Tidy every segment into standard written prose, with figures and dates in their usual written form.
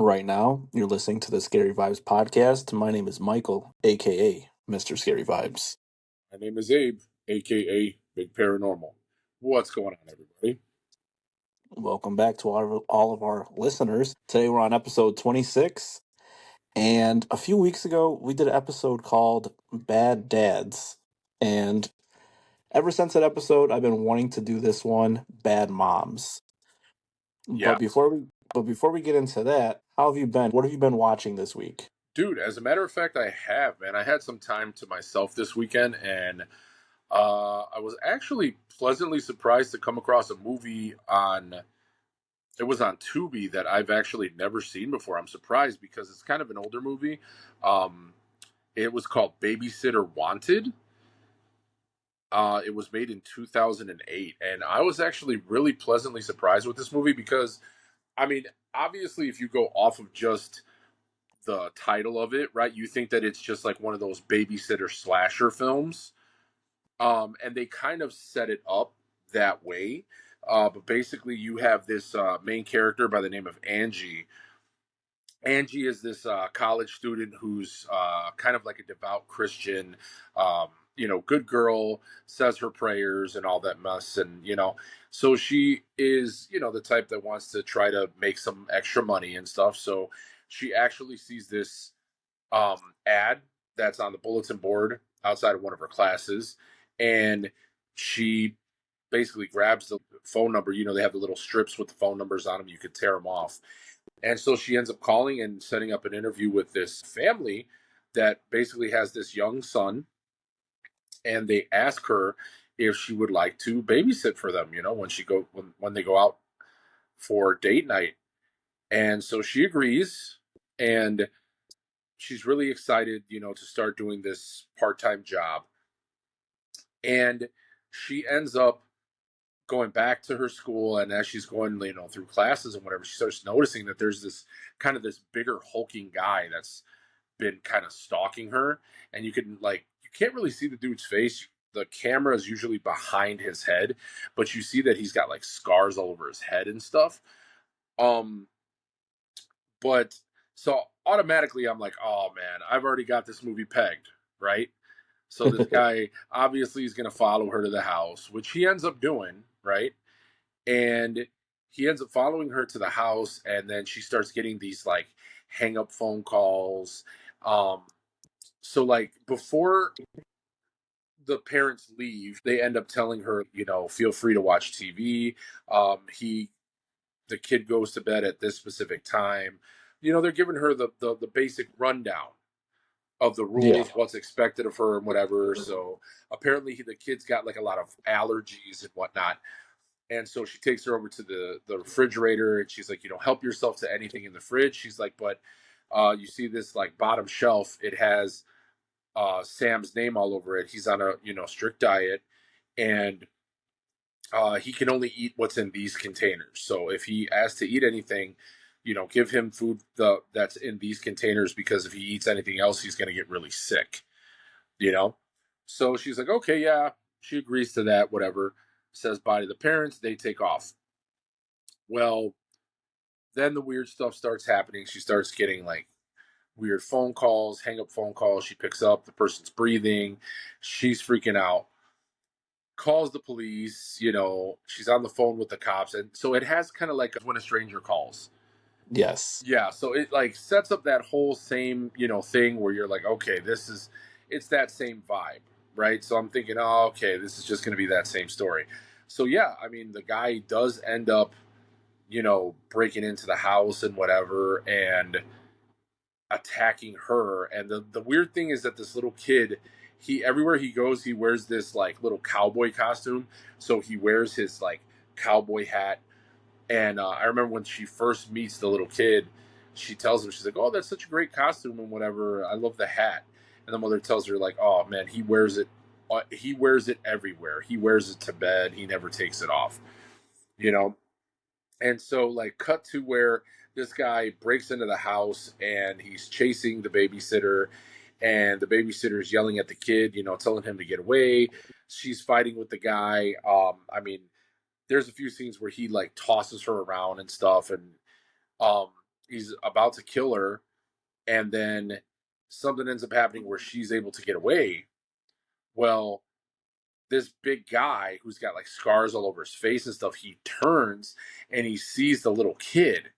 right now. You're listening to the Scary Vibes podcast. My name is Michael, aka Mr. Scary Vibes. My name is Abe, aka Big Paranormal. What's going on, everybody? Welcome back to all of our listeners. Today we're on episode 26, and a few weeks ago we did an episode called Bad Dads. And ever since that episode, I've been wanting to do this one, Bad Moms. Yeah, But before we get into that, how have you been? What have you been watching this week? dude. As a matter of fact, I have, man. I had some time to myself this weekend, and I was actually pleasantly surprised to come across a movie on. It was on Tubi that I've actually never seen before. I'm surprised because it's kind of an older movie. Um, it was called Babysitter Wanted. It was made in 2008, and I was actually really pleasantly surprised with this movie because I mean, obviously, if you go off of just the title of it, right, you think that it's just like one of those babysitter slasher films. And they kind of set it up that way. But basically, you have this main character by the name of Angie. Angie is this college student who's kind of like a devout Christian, good girl, says her prayers and all that mess. And so she is, the type that wants to try to make some extra money and stuff. So she actually sees this ad that's on the bulletin board outside of one of her classes. And she basically grabs the phone number. They have the little strips with the phone numbers on them. You could tear them off. And so she ends up calling and setting up an interview with this family that basically has this young son. And they ask her if she would like to babysit for them, when they go out for date night. And so she agrees, and she's really excited, to start doing this part-time job. And she ends up going back to her school, and as she's going, through classes and whatever, she starts noticing that there's this bigger hulking guy that's been kind of stalking her, and you can't really see the dude's face. The camera is usually behind his head, but you see that he's got like scars all over his head and stuff. Um, but so automatically I'm like, oh man, I've already got this movie pegged, right? So this guy obviously is going to follow her to the house, which he ends up doing, right? And he ends up following her to the house, and then she starts getting these like hang up phone calls. So like before the parents leave, they end up telling her, feel free to watch TV. The kid goes to bed at this specific time. They're giving her the basic rundown of the Yeah. rules, what's expected of her and whatever. So apparently the kid's got like a lot of allergies and whatnot. And so she takes her over to the refrigerator, and she's like, help yourself to anything in the fridge. She's like, but you see this like bottom shelf, it has Sam's name all over it. He's on a strict diet, and he can only eat what's in these containers. So if he asks to eat anything, give him food that's in these containers, because if he eats anything else, he's going to get really sick. You know. So she's like, okay, yeah. She agrees to that. Whatever. Says bye to the parents. They take off. Well, then the weird stuff starts happening. She starts getting like weird phone calls, hang up phone calls. She picks up, the person's breathing. She's freaking out. Calls the police, she's on the phone with the cops. And so it has kind of like when a stranger calls. Yes. Yeah. So it like sets up that whole same, thing where you're like, okay, it's that same vibe. Right. So I'm thinking, oh, okay, this is just going to be that same story. So yeah, I mean, the guy does end up, breaking into the house and whatever, and attacking her. And the weird thing is that this little kid, he everywhere he goes, he wears this like little cowboy costume. So he wears his like cowboy hat. And I remember when she first meets the little kid, she tells him, she's like, "Oh, that's such a great costume and whatever. I love the hat." And the mother tells her like, "Oh man, he wears it. He wears it everywhere. He wears it to bed. He never takes it off." You know. And so, like, cut to where this guy breaks into the house and he's chasing the babysitter, and the babysitter's yelling at the kid, telling him to get away. She's fighting with the guy. I mean, there's a few scenes where he like tosses her around and stuff, and um, he's about to kill her, and then something ends up happening where she's able to get away. Well, this big guy who's got like scars all over his face and stuff, he turns and he sees the little kid,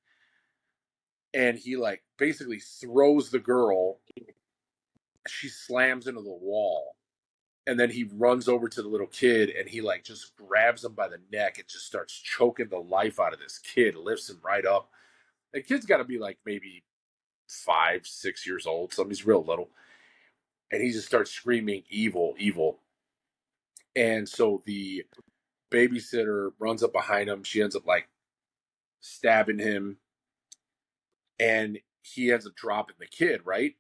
and he like basically throws the girl. She slams into the wall, and then he runs over to the little kid and he like just grabs him by the neck and just starts choking the life out of this kid, lifts him right up. The kid's got to be like maybe 5, 6 years old, something. He's real little, and he just starts screaming evil, evil. And so the babysitter runs up behind him. She ends up like stabbing him, and he ends up dropping the kid, right?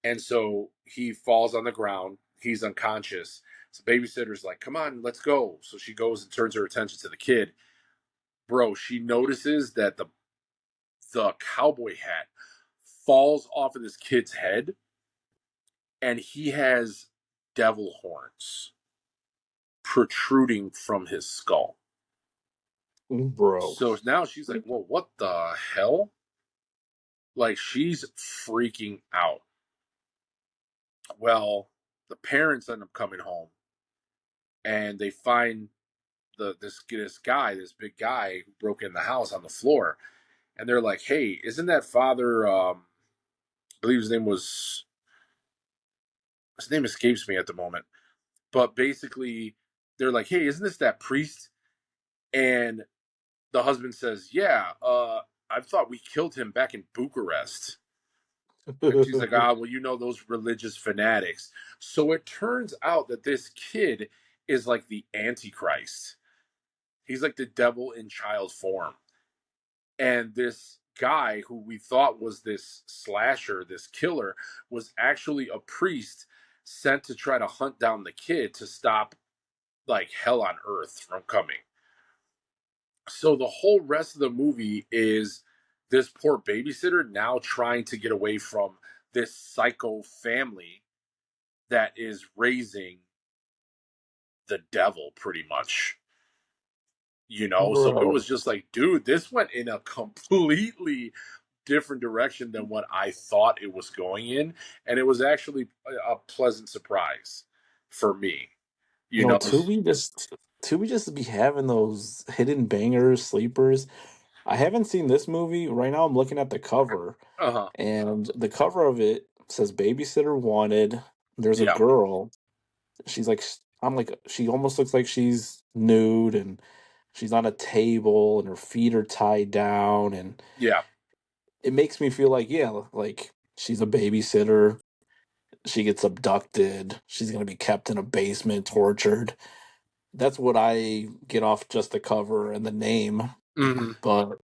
And so he falls on the ground. He's unconscious. So babysitter's like, "Come on, let's go." So she goes and turns her attention to the kid. Bro, she notices that the cowboy hat falls off of this kid's head, and he has devil horns protruding from his skull. Bro. So now she's like, "Well, what the hell?" Like, she's freaking out. Well, the parents end up coming home, and they find this guy, this big guy who broke in the house on the floor, and they're like, "Hey, isn't that father? I believe his name escapes me at the moment, but basically, they're like, "Hey, isn't this that priest?" And the husband says, "Yeah, I thought we killed him back in Bucharest." And she's like, "Ah, well, you know those religious fanatics." So it turns out that this kid is like the Antichrist. He's like the devil in child form. And this guy who we thought was this slasher, this killer, was actually a priest sent to try to hunt down the kid to stop like hell on earth from coming. So the whole rest of the movie is this poor babysitter now trying to get away from this psycho family that is raising the devil pretty much. So it Bro. was just like, dude, this went in a completely different direction than what I thought it was going in, and it was actually a pleasant surprise for me. You You know, know, Tubi just be having those hidden bangers, sleepers. I haven't seen this movie. Right now I'm looking at the cover, uh huh, and the cover of it says babysitter wanted. There's a yeah, girl. She's like I'm like she almost looks like she's nude, and she's on a table and her feet are tied down, and yeah, it makes me feel like, yeah, like she's a babysitter. She gets abducted. She's going to be kept in a basement, tortured. That's what I get off just the cover and the name. hmm But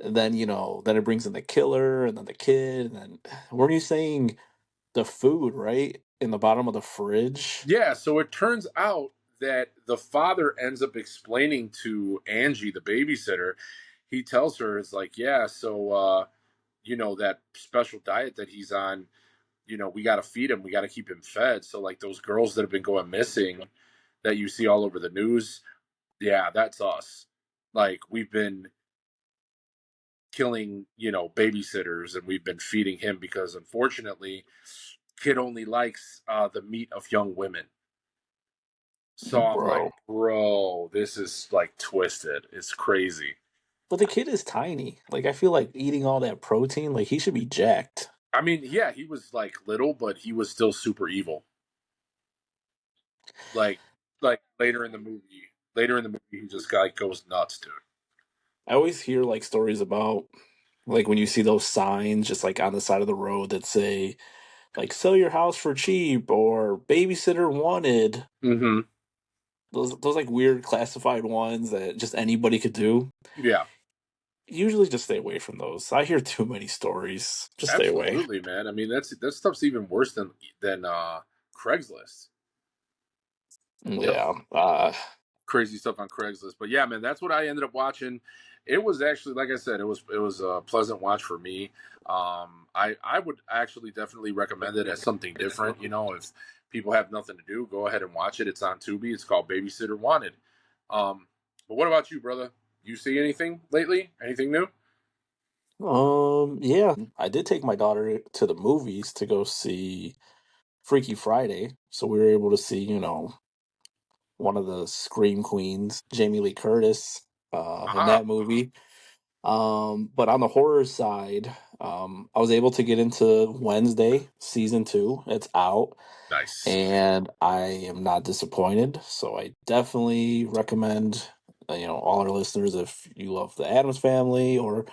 then, then it brings in the killer and then the kid. And then, weren't you saying the food, right? In the bottom of the fridge? yeah. So it turns out that the father ends up explaining to Angie, the babysitter. He tells her, "It's like, yeah, so that special diet that he's on, we got to feed him. We got to keep him fed. So, like, those girls that have been going missing that you see all over the news, yeah, that's us. Like, we've been killing, babysitters, and we've been feeding him because, unfortunately, kid only likes the meat of young women." So I'm like, Bro. bro, this is like twisted. It's crazy. But the kid is tiny. Like, I feel like eating all that protein, like, he should be jacked. I mean, yeah, he was like little, but he was still super evil. Like, later in the movie, he just like goes nuts, dude. I always hear, like, stories about, like, when you see those signs just, like, on the side of the road that say, like, sell your house for cheap or babysitter wanted. Mm-hmm. Those like weird classified ones that just anybody could do. Yeah, Usually just stay away from those. I hear too many stories. Just stay away. absolutely, man. I mean, that stuff's even worse than Craigslist. You know, Yeah. crazy stuff on Craigslist. But yeah, man, that's what I ended up watching. It was actually, like I said, it was a pleasant watch for me. I would actually definitely recommend it as something different. If people have nothing to do, go ahead and watch it. It's on Tubi. It's called Babysitter Wanted. But what about you, brother? You see anything lately? Anything new? Yeah, I did take my daughter to the movies to go see Freaky Friday, so we were able to see, one of the Scream Queens, Jamie Lee Curtis, in Ah, that movie. But on the horror side, I was able to get into Wednesday season 2. It's out, nice. and I am not disappointed. So I definitely recommend, all our listeners, if you love the Adams Family or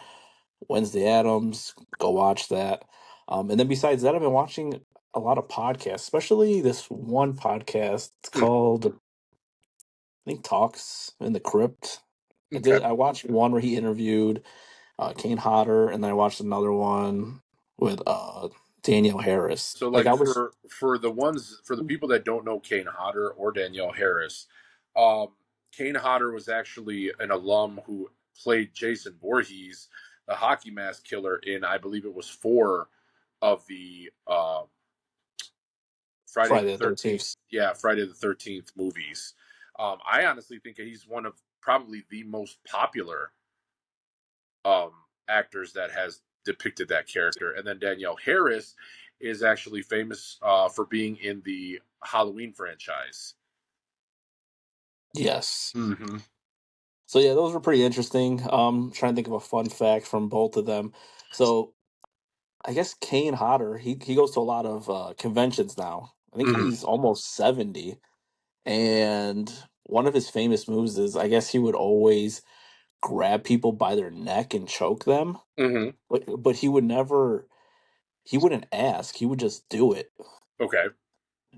Wednesday Adams, go watch that. And then besides that, I've been watching a lot of podcasts, especially this one podcast. It's Mm, called, I think, Talks in the Crypt. okay. I watched one where he interviewed Kane Hodder, and then I watched another one with Danielle Harris. So, Like like I was for the people that don't know Kane Hodder or Danielle Harris, um, Kane Hodder was actually an alum who played Jason Voorhees, the hockey mask killer, in I believe it was four of the Friday Friday the the 13th, 13th. yeah, Friday the 13th movies. I honestly think he's one of probably the most popular um, actors that has depicted that character. And then Danielle Harris is actually famous for being in the Halloween franchise. Yes. Mm-hmm. So yeah, those were pretty interesting. Trying to think of a fun fact from both of them. So I guess Kane Hodder, he goes to a lot of conventions now. I think Mm-hmm. he's almost 70. And one of his famous moves is, I guess, he would always grab people by their neck and choke them. Mm-hmm. But he wouldn't ask. He would just do it. Okay.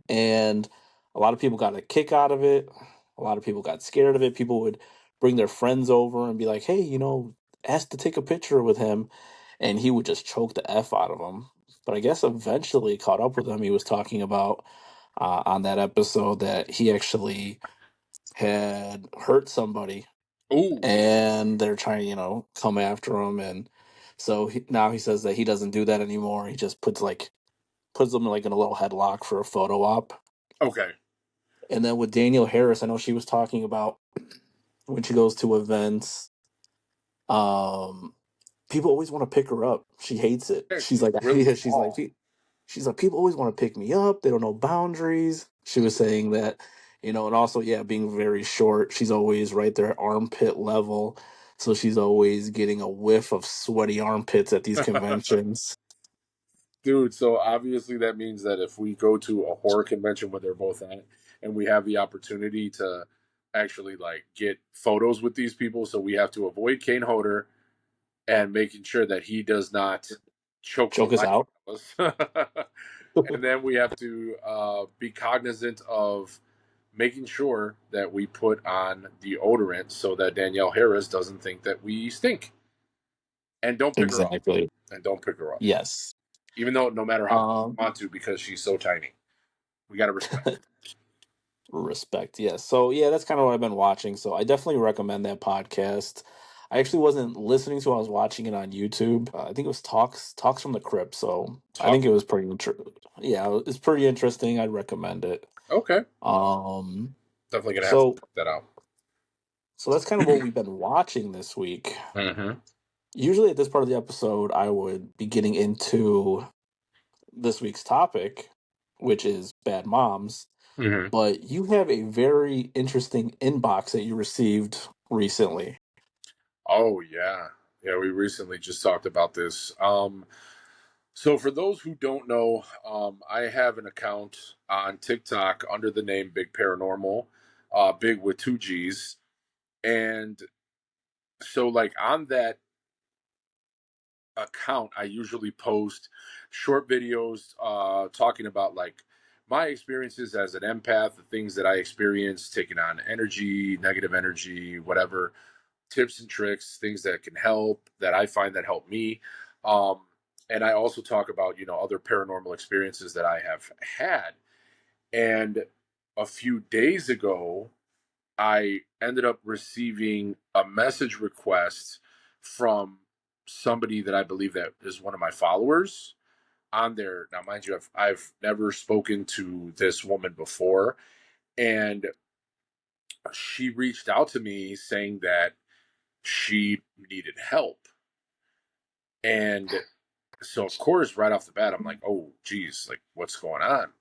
And a lot of people got a kick out of it. A lot of people got scared of it. People would bring their friends over and be like, "Hey, ask to take a picture with him," and he would just choke the f out of them. But I guess eventually caught up with him. He was talking about on that episode that he actually had hurt somebody, Ooh. and they're trying to come after him, and so now he says that he doesn't do that anymore. He just puts them like in a little headlock for a photo op. Okay. And then with Danielle Harris, I know she was talking about when she goes to events, um, people always want to pick her up. She hates it. Yeah, She's she's like, really yeah, tall. she's like, people always want to pick me up. They don't know boundaries. She was saying that, and also, yeah, being very short, she's always right there at armpit level. So she's always getting a whiff of sweaty armpits at these conventions. Dude, so obviously that means that if we go to a horror convention where they're both at and we have the opportunity to actually like get photos with these people, so we have to avoid Kane Hodder and making sure that he does not choke the Choke us life out. out of us. And then we have to be cognizant of making sure that we put on deodorant so that Danielle Harris doesn't think that we stink. And don't pick her up. Exactly. And don't pick her up. Yes. Even though no matter how much Um, you want to, because she's so tiny. We gotta respect. Respect, yes. So yeah, that's kind of what I've been watching. So I definitely recommend that podcast. I actually wasn't listening to it, I was watching it on YouTube. I think it was Talks from the Crypt. So I Talk. think it was yeah, it's pretty interesting. I'd recommend it. Okay. Um Definitely gonna have to so check that out. so that's kind of what we've been watching this week. Mm-hmm. Usually at this part of the episode, I would be getting into this week's topic, which is bad moms. Mm-hmm. But you have a very interesting inbox that you received recently. Oh yeah. Yeah, we recently just talked about this. So for those who don't know, I have an account on TikTok under the name Big Paranormal, big with two G's. And so like on that account, I usually post short videos talking about like my experiences as an empath, the things that I experienced, taking on energy, negative energy, whatever, tips and tricks, things that can help, that I find that help me. Um, and I also talk about, other paranormal experiences that I have had. And a few days ago, I ended up receiving a message request from somebody that I believe that is one of my followers on there. Now, mind you, I've never spoken to this woman before, and she reached out to me saying that she needed help. And so, of course, right off the bat, I'm like, oh, geez, like, what's going on?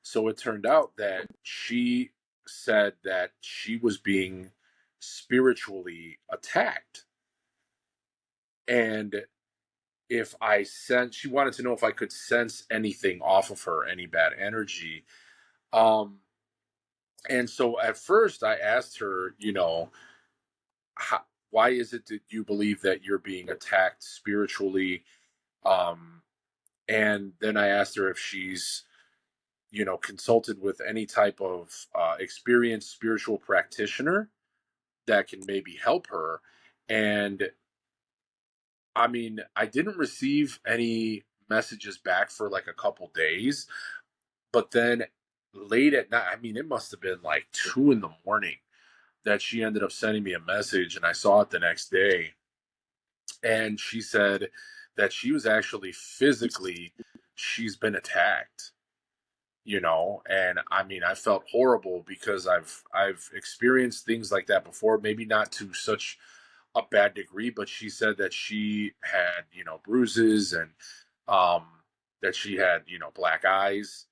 So it turned out that she said that she was being spiritually attacked. And if I sense, she wanted to know if I could sense anything off of her, any bad energy. Um, and so at first I asked her, how, why is it that you believe that you're being attacked spiritually? Um, and then I asked her if she's, consulted with any type of experienced spiritual practitioner that can maybe help her. And I mean, I didn't receive any messages back for like a couple days, but then late at night, I mean, it must have been like 2 in the morning that she ended up sending me a message, and I saw it the next day. And she said that she was actually physically, she's been attacked, and I mean, I felt horrible because I've experienced things like that before, maybe not to such a bad degree, but she said that she had, bruises, and um that she had, black eyes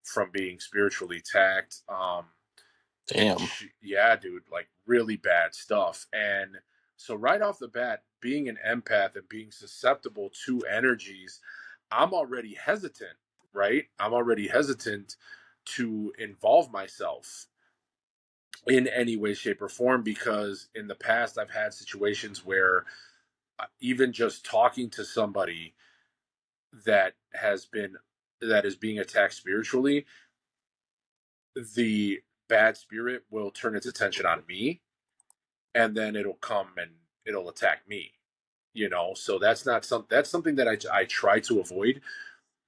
from being spiritually attacked. And Damn. yeah, dude, like really bad stuff. And so right off the bat, being an empath and being susceptible to energies, I'm already hesitant, right? I'm already hesitant to involve myself in any way, shape, or form, because in the past I've had situations where even just talking to somebody that has been that is being attacked spiritually, the bad spirit will turn its attention on me, and then it'll come and it'll attack me. So that's something that I try to avoid,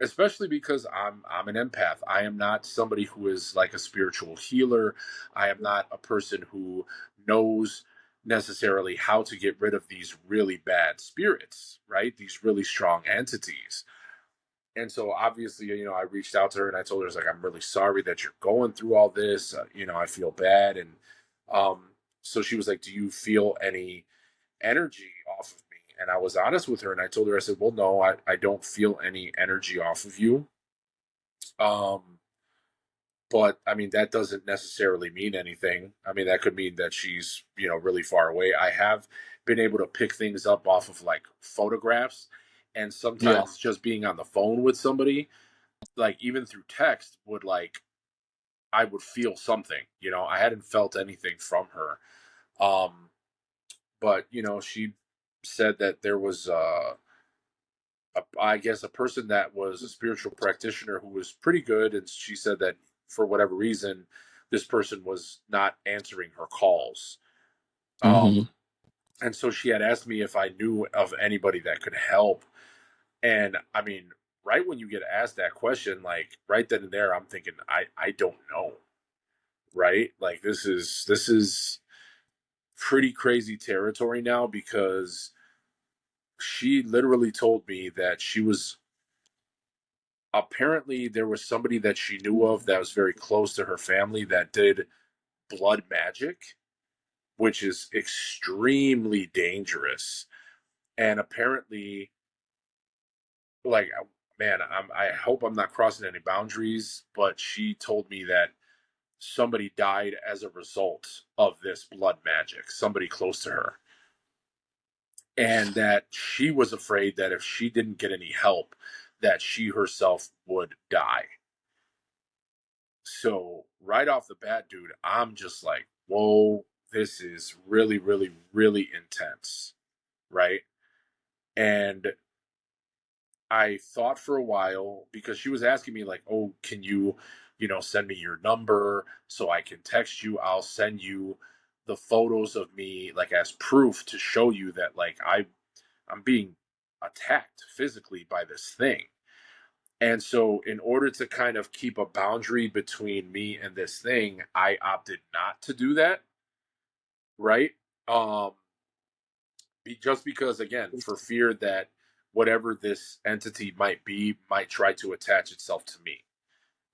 especially because I'm an empath. I am not somebody who is like a spiritual healer. I am not a person who knows necessarily how to get rid of these really bad spirits, right? These really strong entities. And so obviously, I reached out to her and I told her, I was like, I'm really sorry that you're going through all this. I feel bad. And um, so she was like, do you feel any energy off of me? And I was honest with her and I told her, I said, well, no, I don't feel any energy off of you. Um, but I mean, that doesn't necessarily mean anything. I mean, that could mean that she's, really far away. I have been able to pick things up off of like photographs, and Yeah. sometimes just being on the phone with somebody, like even through text, would like I would feel something. I hadn't felt anything from her. Um, but she said that there was I guess a person that was a spiritual practitioner who was pretty good, and she said that for whatever reason, this person was not answering her calls. Um, Hmm. and so she had asked me if I knew of anybody that could help. And I mean, right when you get asked that question, like right then and there, I'm thinking, I don't know, right? Like this is pretty crazy territory now, because she literally told me that she was apparently there was somebody that she knew of that was very close to her family that did blood magic, which is extremely dangerous. And apparently, like, man, I hope I'm not crossing any boundaries, but she told me that somebody died as a result of this blood magic, somebody close to her, and that she was afraid that if she didn't get any help, that she herself would die. So right off the bat, dude, I'm just like, whoa, this is really, really, really intense, right? And I thought for a while, because she was asking me like, oh, can you, send me your number so I can text you? I'll send you the photos of me like as proof to show you that like I'm being attacked physically by this thing. And so, in order to kind of keep a boundary between me and this thing, I opted not to do that, right? Um, just because, again, for fear that whatever this entity might be might try to attach itself to me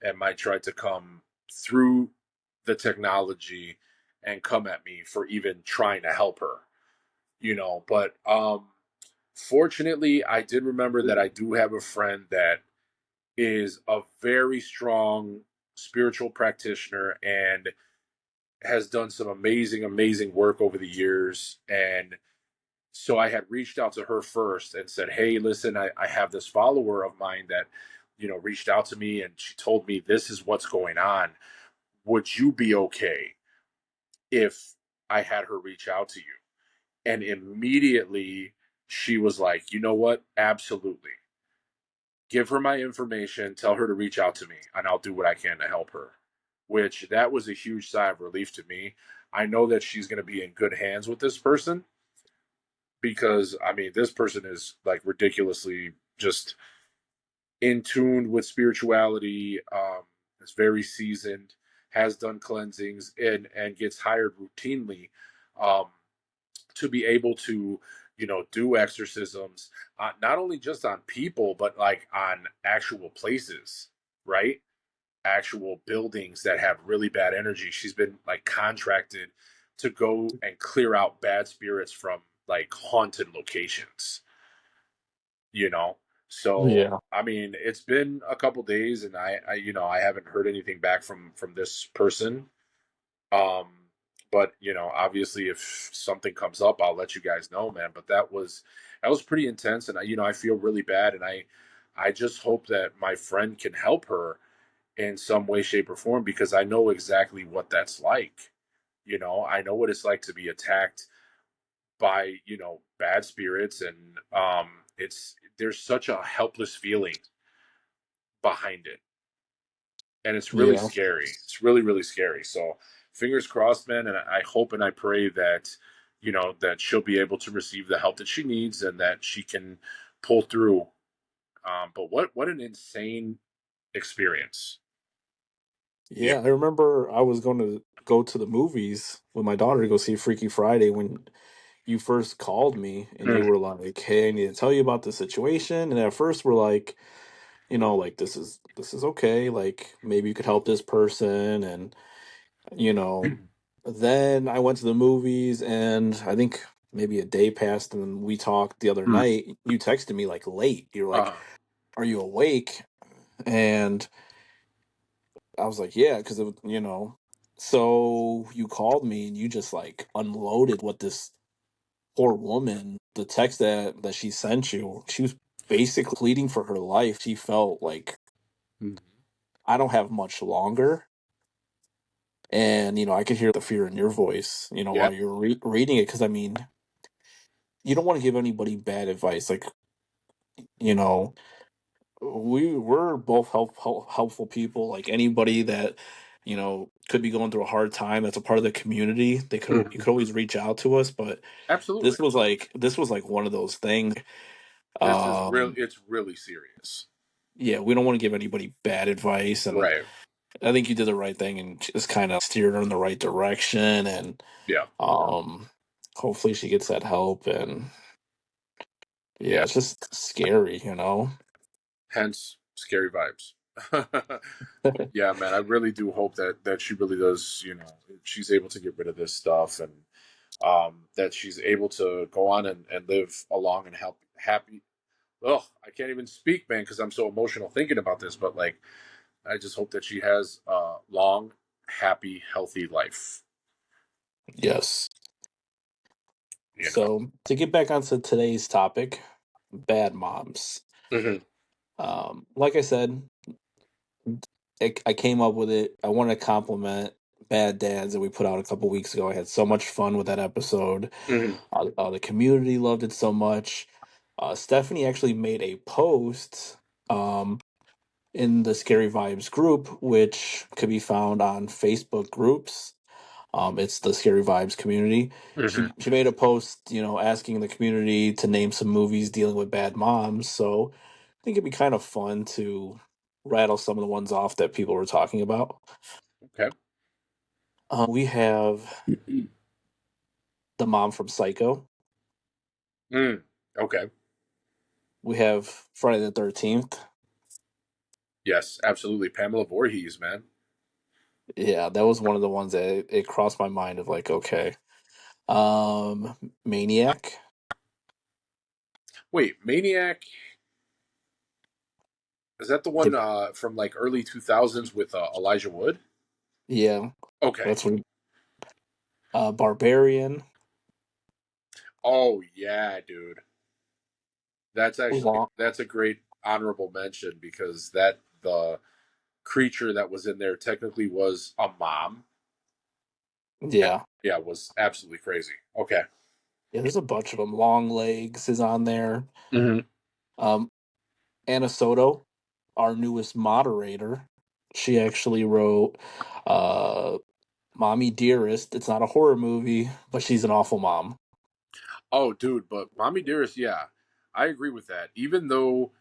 and might try to come through the technology and come at me for even trying to help her, But Fortunately, I did remember that I do have a friend that is a very strong spiritual practitioner and has done some amazing, amazing work over the years. And so I had reached out to her first and said, "Hey, listen, I have this follower of mine that, reached out to me and she told me this is what's going on. Would you be okay if I had her reach out to you?" And immediately she was like, "You know what? Absolutely. Give her my information, tell her to reach out to me, and I'll do what I can to help her." Which that was a huge sigh of relief to me. I know that she's going to be in good hands with this person because I mean, this person is like ridiculously just in tune with spirituality. Is very seasoned, has done cleansings, and gets hired routinely um, to be able to do exorcisms, not only just on people but like on actual places, right? Actual buildings that have really bad energy. She's been like contracted to go and clear out bad spirits from like haunted locations, you know. So Yeah. I mean, it's been a couple days and I haven't heard anything back from this person. um, but obviously, if something comes up, I'll let you guys know, man. But that was pretty intense, and I feel really bad, and I just hope that my friend can help her in some way, shape, or form because I know exactly what that's like. I know what it's like to be attacked by bad spirits, and it's there's such a helpless feeling behind it, and it's really Yeah. scary. It's really, really scary. So fingers crossed, man. And I hope and I pray that that she'll be able to receive the help that she needs and that she can pull through. But what an insane experience. Yeah. Yeah. I remember I was going to go to the movies with my daughter to go see Freaky Friday when you first called me and you Mhm. were like, "Hey, I need to tell you about the situation." And at first we're like, like this is okay, like maybe you could help this person, and you know then I went to the movies, and I think maybe a day passed, and then we talked the other Mhm. night. You texted me like late. You're like, Uh, "Are you awake?" And I was like, "Yeah," because so you called me and you just like unloaded what this poor woman, the text that she sent you, she was basically pleading for her life. She felt like, Mhm. I don't have much longer. And I could hear the fear in your voice, yeah. while you're reading it, because I mean, you don't want to give anybody bad advice. Like, you know, we're both helpful people. Like anybody that could be going through a hard time, that's a part of the community. You Mhm. could always reach out to us. But Absolutely. this was like one of those things. This is real. Um, It's really serious. yeah, we don't want to give anybody bad advice, and Right. I think you did the right thing and just kind of steered her in the right direction, and Yeah. um, hopefully she gets that help. And yeah, Yeah. it's just scary. Hence, scary vibes. Yeah, man, I really do hope that she really does, she's able to get rid of this stuff and that she's able to go on and live a long and happy. Oh, I can't even speak, man, because I'm so emotional thinking about this. But like, I just hope that she has a long, happy, healthy life. Yes. You know. So to get back onto today's topic, bad moms. Hmm. Like I said, I came up with it. I want to compliment Bad Dads that we put out a couple weeks ago. I had so much fun with that episode. Hmm. The community loved it so much. Stephanie actually made a post um, in the Scary Vibes group, which could be found on Facebook groups. It's the Scary Vibes community. Hmm. She made a post, asking the community to name some movies dealing with bad moms. So I think it'd be kind of fun to rattle some of the ones off that people were talking about. Okay. We have the mom from Psycho. Mm. Okay. We have Friday the 13th. Yes, absolutely. Pamela Voorhees, man. Yeah, that was one of the ones that it crossed my mind of like, okay. Maniac. Wait, Maniac, is that the one Yep. from like early 2000s with Elijah Wood? Yeah, Okay. that's when Barbarian, Oh yeah, dude. long, That's a great honorable mention because that the creature that was in there technically was a mom. And yeah, yeah, was absolutely crazy. Okay. yeah. There's a bunch of them. Long Legs is on there. Hmm. Um, Anna Soto, our newest moderator, she actually wrote uh, "Mommy Dearest." It's not a horror movie, but she's an awful mom. Oh, dude, but Mommy Dearest, yeah, I agree with that. Even though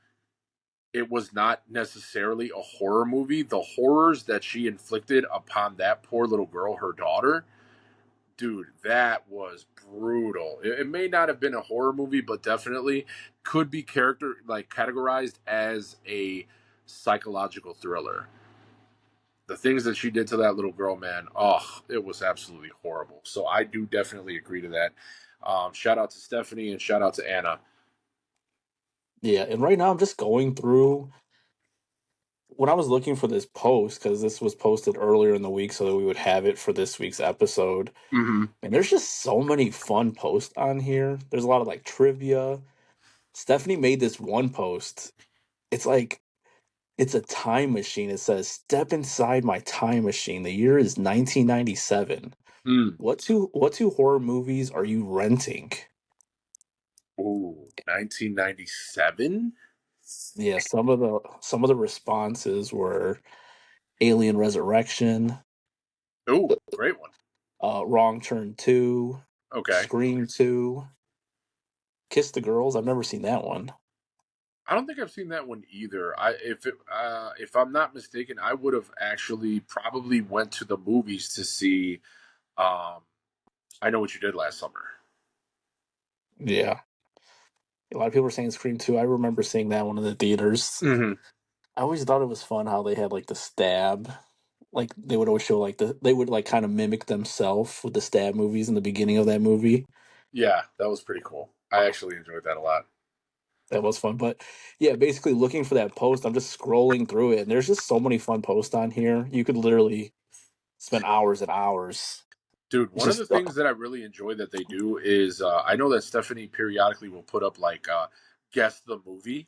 it was not necessarily a horror movie, the horrors that she inflicted upon that poor little girl, her daughter, dude, that was brutal. It may not have been a horror movie, but definitely could be character like categorized as a psychological thriller. The things that she did to that little girl, man, oh, it was absolutely horrible. So I do definitely agree to that. Shout out to Stephanie and shout out to Anna. Yeah, and right now I'm just going through when I was looking for this post because this was posted earlier in the week so that we would have it for this week's episode. Mm-hmm. And there's just so many fun posts on here. There's a lot of like trivia. Stephanie made this one post. It's like it's a time machine. It says, "Step inside my time machine. The year is 1997. Mm. What two horror movies are you renting?" Ooh, 1997. Yeah, some of the responses were Alien Resurrection, Ooh, great one. Wrong Turn 2, Okay. Scream 2, Kiss the Girls. I've never seen that one. I don't think I've seen that one either. If I'm not mistaken, I would have actually probably went to the movies to see um I Know What You Did Last Summer. Yeah. A lot of people were saying Scream 2. I remember seeing that one in the theaters. Mm-hmm. I always thought it was fun how they had like the stab. Like they would always show like they would like kind of mimic themselves with the stab movies in the beginning of that movie. Yeah, that was pretty cool. I actually enjoyed that a lot. That was fun. But yeah, basically looking for that post, I'm just scrolling through it and there's just so many fun posts on here. You could literally spend hours and hours. Dude, It's one of the just things that I really enjoy that they do is I know that Stephanie periodically will put up like guess the movie.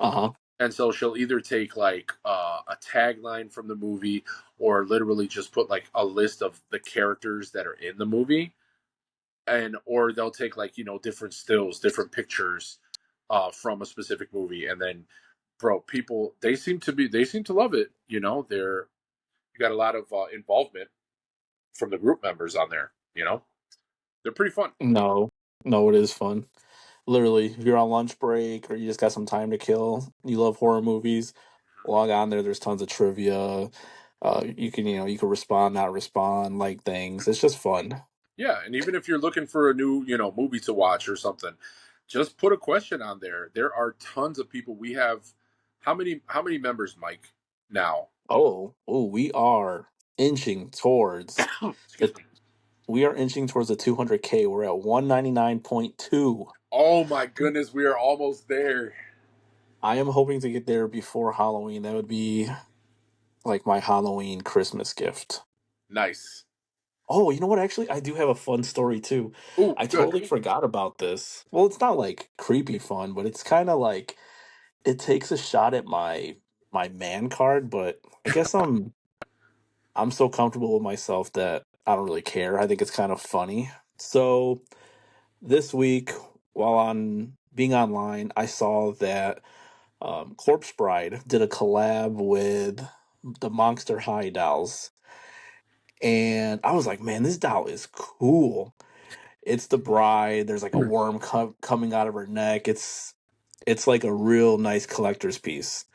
uh-huh. And so she'll either take like a tagline from the movie or literally just put like a list of the characters that are in the movie, and or they'll take like different stills, different pictures from a specific movie, and then bro, people they seem to love it. They're you got a lot of involvement from the group members on there. They're pretty fun. No. No, it is fun. Literally, if you're on lunch break or you just got some time to kill, you love horror movies, log on there. There's tons of trivia. You can respond, not respond, like things. It's just fun. Yeah, and even if you're looking for a new movie to watch or something, just put a question on there. There are tons of people. We have how many members, Mike? Now, Oh, we are inching towards excuse the me. we are inching towards the 200K. We're at 199.2. Oh my goodness, we are almost there. I am hoping to get there before Halloween. That would be like my Halloween Christmas gift. Nice. Oh, you know what? Actually, I do have a fun story too. Oh, I good. totally forgot about this. Well, it's not like creepy fun, but it's kind of like it takes a shot at my man card, but I guess I'm so comfortable with myself that I don't really care. I think it's kind of funny. So, this week while on being online, I saw that Corpse Bride did a collab with the Monster High dolls. And I was like, man, this doll is cool. It's the bride. There's like a worm coming out of her neck. It's like a real nice collector's piece.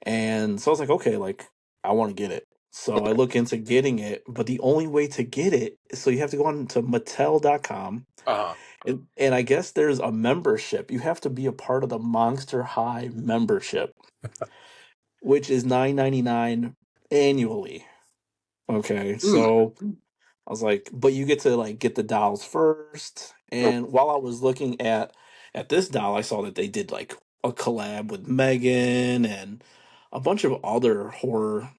And so I was like, okay, like I want to get it. So I look into getting it, but the only way to get it is so you have to go on to Mattel.com. Uh-huh. And I guess there's a membership. You have to be a part of the Monster High membership, which is $9.99 annually. Okay, Mm. so I was like, but you get to like get the dolls first. Oh, And while I was looking at at this doll, I saw that they did like a collab with Megan and a bunch of other horror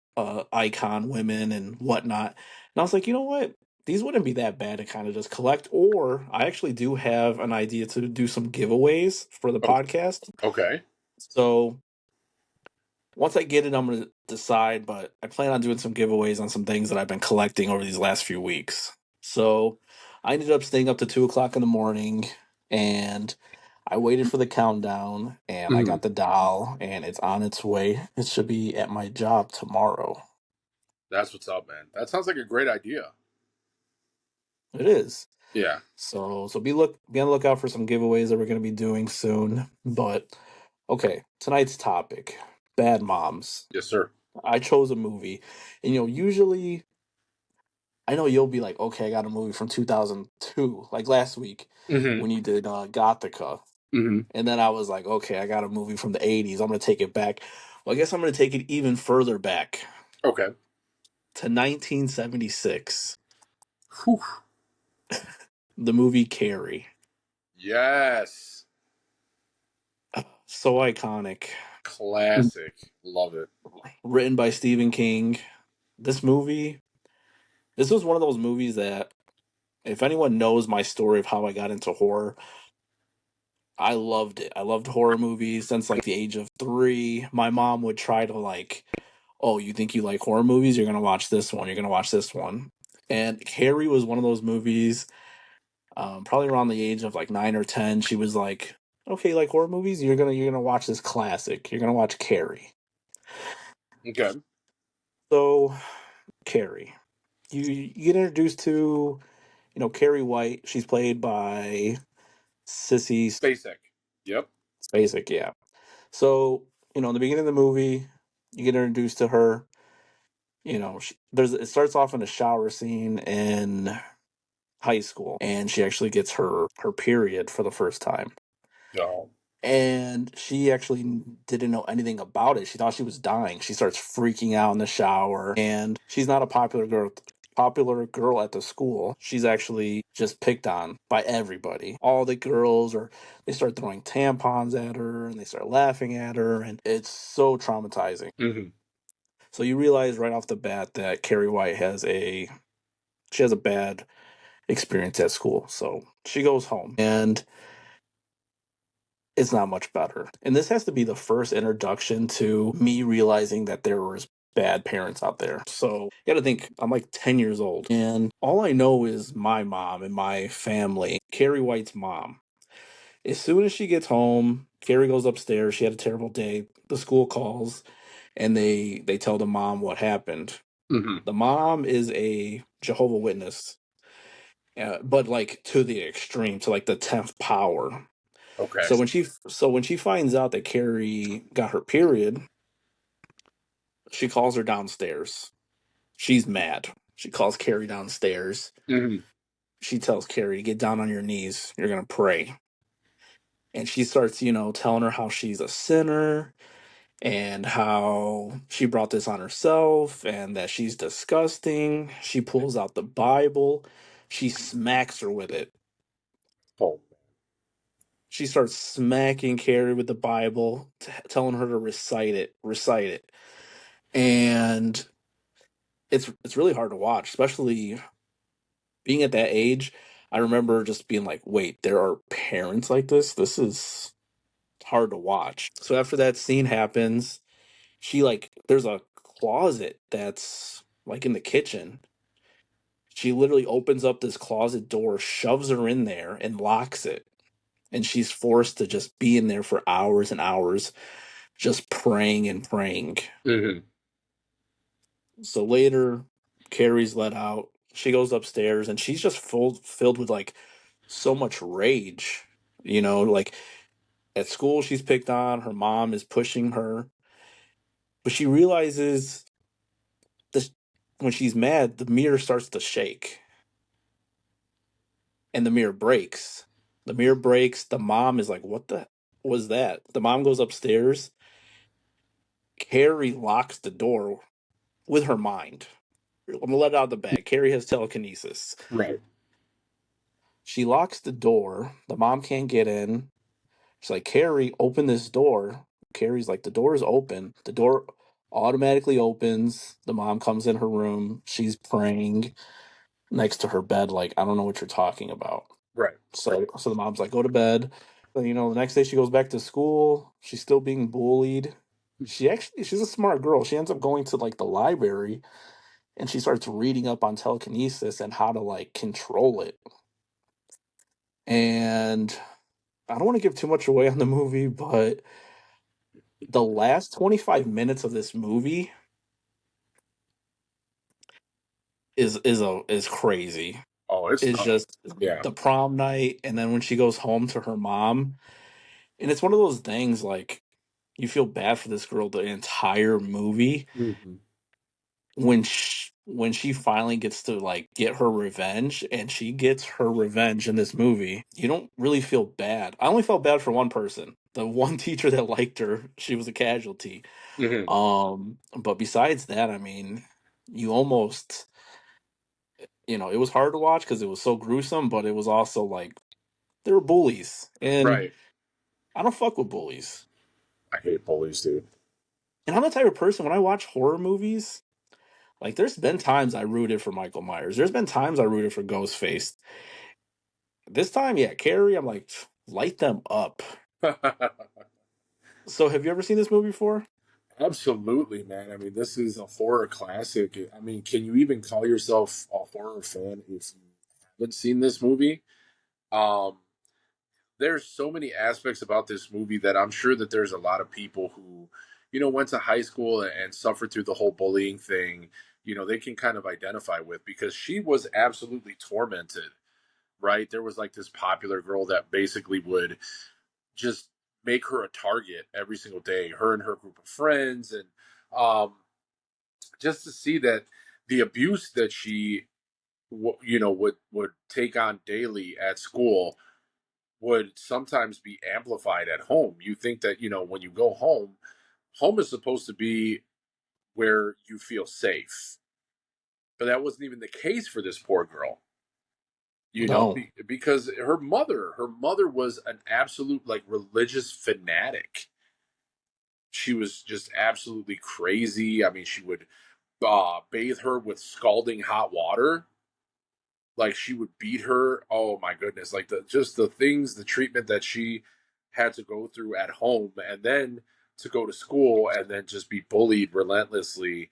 icon women and whatnot. And I was like, you know what? These wouldn't be that bad to kind of just collect. Or I actually do have an idea to do some giveaways for the Oh, podcast. okay. So once I get it, I'm going to decide. But I plan on doing some giveaways on some things that I've been collecting over these last few weeks. So I ended up staying up to 2 o'clock in the morning and I waited for the countdown and I Hmm. got the doll and it's on its way. It should be at my job tomorrow. That's what's up, man. That sounds like a great idea. It is. Yeah. So be on the lookout for some giveaways that we're going to be doing soon. But okay, tonight's topic, bad moms. Yes, sir. I chose a movie, and usually I know you'll be like, okay, I got a movie from 2002, like last week Hmm. when you did Gothica, Hmm. and then I was like, okay, I got a movie from the 80s. I'm going to take it back. Well, I guess I'm going to take it even further back Okay. to 1976. Whew. The movie Carrie, Yes. so iconic, Classic. Love it. written by Stephen King. This movie, this was one of those movies that, if anyone knows my story of how I got into horror, I loved it. I loved horror movies since like the age of 3. My mom would try to like, oh, you think you like horror movies? You're gonna watch this one. You're gonna watch this one. And Carrie was one of those movies. Probably around the age of like 9 or 10, she was like, okay, like horror movies. You're gonna watch this classic. You're gonna watch Carrie. Okay. So Carrie, you get introduced to Carrie White. She's played by Sissy Basic. Yep. Spacek. Yeah. So, in the beginning of the movie, you get introduced to her. It starts off in a shower scene in high school, and she actually gets her period for the first time. No. And she actually didn't know anything about it. She thought she was dying. She starts freaking out in the shower, and she's not a popular girl at the school. She's actually just picked on by everybody. All the girls they start throwing tampons at her and they start laughing at her, and it's so traumatizing. Hmm. So you realize right off the bat that Carrie White she has a bad experience at school. So she goes home and it's not much better. And this has to be the first introduction to me realizing that there was bad parents out there. So you gotta think, I'm like 10 years old. And all I know is my mom and my family, Carrie White's mom. As soon as she gets home, Carrie goes upstairs. She had a terrible day. The school calls and they tell the mom what happened. Hmm. The mom is a Jehovah Witness, but like to the extreme, to like the 10th power. Okay. So when she finds out that Carrie got her period, she calls her downstairs. She's mad. She calls Carrie downstairs. Hmm. She tells Carrie to get down on your knees. You're gonna pray. And she starts, telling her how she's a sinner and how she brought this on herself and that she's disgusting. She pulls out the Bible. She smacks her with it. Oh. She starts smacking Carrie with the Bible, telling her to recite it. And it's really hard to watch, especially being at that age. I remember just being like, "Wait, there are parents like this. This is hard to watch." So after that scene happens, there's a closet that's like in the kitchen. She literally opens up this closet door, shoves her in there, and locks it. And she's forced to just be in there for hours and hours, just praying and praying. Hmm. So later, Carrie's let out. She goes upstairs and she's just filled with like so much rage. Like at school, she's picked on. Her mom is pushing her. But she realizes this when she's mad, the mirror starts to shake and the mirror breaks. The mirror breaks. The mom is like, "What the was that?" The mom goes upstairs. Carrie locks the door with her mind. I'm gonna let it out of the bag. Carrie has telekinesis. Right. She locks the door. The mom can't get in. She's like, Carrie, open this door. Carrie's like, the door is open. The door automatically opens. The mom comes in her room. She's praying next to her bed, like, I don't know what you're talking about. Right. So the mom's like, go to bed. But, the next day she goes back to school. She's still being bullied. She's a smart girl. She ends up going to like the library and she starts reading up on telekinesis and how to like control it. And I don't want to give too much away on the movie, but the last 25 minutes of this movie is crazy. Oh, it's It's tough. just Yeah. the prom night and then when she goes home to her mom. And it's one of those things like you feel bad for this girl the entire movie Hmm. when she finally gets to like get her revenge, and she gets her revenge in this movie. You don't really feel bad. I only felt bad for one person, the one teacher that liked her. She was a casualty. Hmm. But besides that, I mean, you almost, it was hard to watch because it was so gruesome, but it was also like they were bullies, and Right. I don't fuck with bullies. I hate bullies, dude. And I'm the type of person when I watch horror movies, like there's been times I rooted for Michael Myers. There's been times I rooted for Ghostface. This time, yeah, Carrie, I'm like, light them up. So have you ever seen this movie before? Absolutely, man. I mean, this is a horror classic. I mean, can you even call yourself a horror fan if you haven't seen this movie? Um, there's so many aspects about this movie that I'm sure that there's a lot of people who, went to high school and suffered through the whole bullying thing. They can kind of identify with because she was absolutely tormented, right? There was like this popular girl that basically would just make her a target every single day, her and her group of friends, and um, just to see that the abuse that she, would take on daily at school would sometimes be amplified at home. You think that, when you go home, home is supposed to be where you feel safe. But that wasn't even the case for this poor girl, No. because her mother was an absolute like religious fanatic. She was just absolutely crazy. I mean, she would bathe her with scalding hot water. Like she would beat her. Oh my goodness! Like the things, the treatment that she had to go through at home, and then to go to school, and then just be bullied relentlessly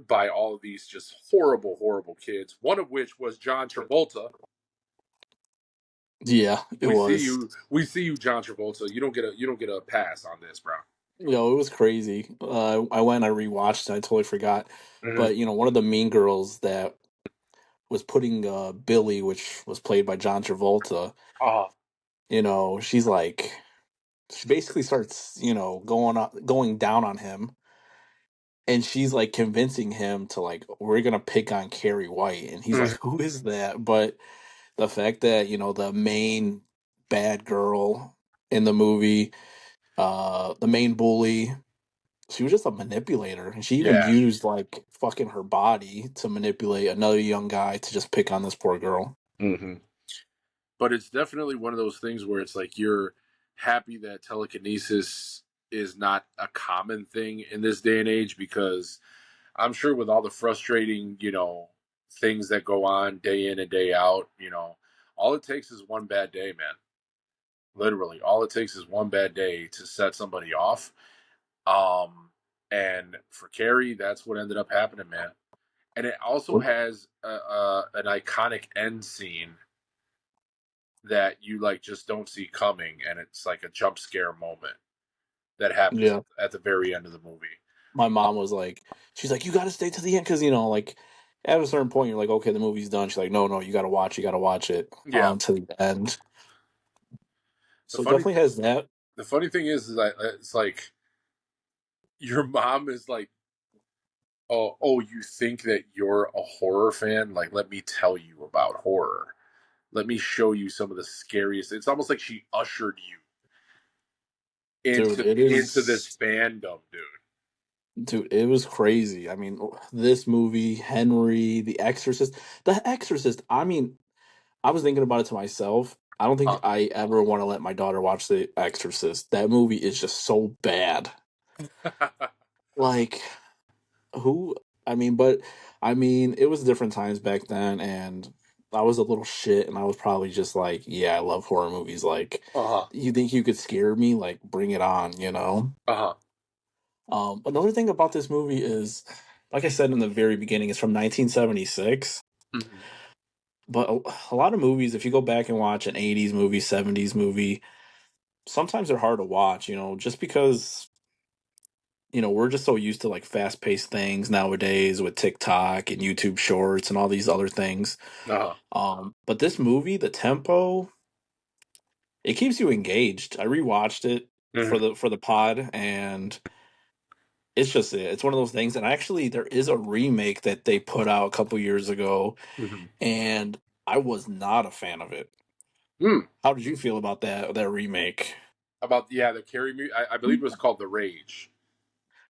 by all of these just horrible, horrible kids. One of which was John Travolta. Yeah, it was. We see you, John Travolta. You don't get a pass on this, bro. It was crazy. I went, I rewatched, and I totally forgot. Hmm. But one of the mean girls that was putting Billy, which was played by John Travolta, Uh, she's like, she basically starts, going down on him, and she's like convincing him to like, we're gonna pick on Carrie White, and he's like, mhm. who is that? But the fact that the main bad girl in the movie, the main bully, she was just a manipulator, and she even Yeah. used like fucking her body to manipulate another young guy to just pick on this poor girl. Hmm. But it's definitely one of those things where it's like you're happy that telekinesis is not a common thing in this day and age because I'm sure with all the frustrating, things that go on day in and day out, all it takes is one bad day, man. Literally, all it takes is one bad day to set somebody off. Um, and for Carrie, that's what ended up happening, man. And it also has an iconic end scene that you like just don't see coming, and it's like a jump scare moment that happens Yeah, at the very end of the movie. my mom was like, she's like, you got to stay to the end because like at a certain point you're like, okay, the movie's done. She's like, no, no, you got to watch it Yeah. to the end. The So it funny definitely has that. the funny thing is that it's like your mom is like, oh, you think that you're a horror fan? Like, let me tell you about horror. Let me show you some of the scariest. It's almost like she ushered you Dude, into this fandom, dude. it was crazy. I mean, this movie, Henry, The Exorcist. The Exorcist, I mean, I was thinking about it to myself. I don't think Huh. I ever want to let my daughter watch The Exorcist. That movie is just so bad. Like, who? I mean, but I mean, it was different times back then, and I was a little shit, and I was probably just like, yeah, I love horror movies. Like, Uh-huh. you think you could scare me? Like, bring it on, you know? Uh-huh. Another thing about this movie is, like I said in the very beginning, it's from 1976. Hmm. But a lot of movies, if you go back and watch an 80s movie, 70s movie, sometimes they're hard to watch, just because, we're just so used to like fast paced things nowadays with TikTok and YouTube shorts and all these other things. Uh-huh. But this movie, the tempo, it keeps you engaged. I rewatched it Hmm. for the pod, and it's one of those things. And actually, there is a remake that they put out a couple years ago, Hmm. and I was not a fan of it. Mm. How did you feel about that remake? About, yeah, the Carrie movie, I believe it was called The Rage,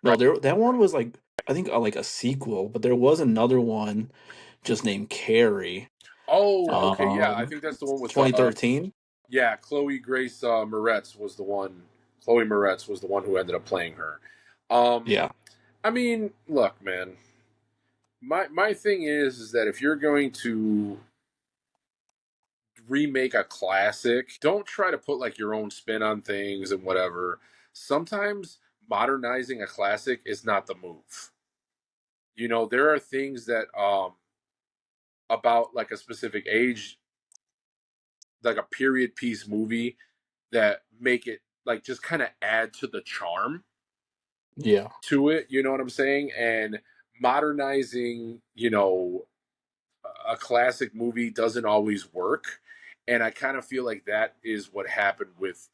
No, right? that one was like, I think, like a sequel, but there was another one just named Carrie. Oh, okay, yeah, I Um, think that's the one with 2013. yeah, Chloe Grace Moretz was the one. Chloe Moretz was the one who ended up playing her. Um, Yeah, I mean, look, man. My thing is that if you're going to remake a classic, don't try to put like your own spin on things and whatever. Sometimes modernizing a classic is not the move. There are things that about like a specific age, like a period piece movie, that make it like just kind of add to the charm yeah. to it. You know what I'm saying? And modernizing, a classic movie doesn't always work. And I kind of feel like that is what happened with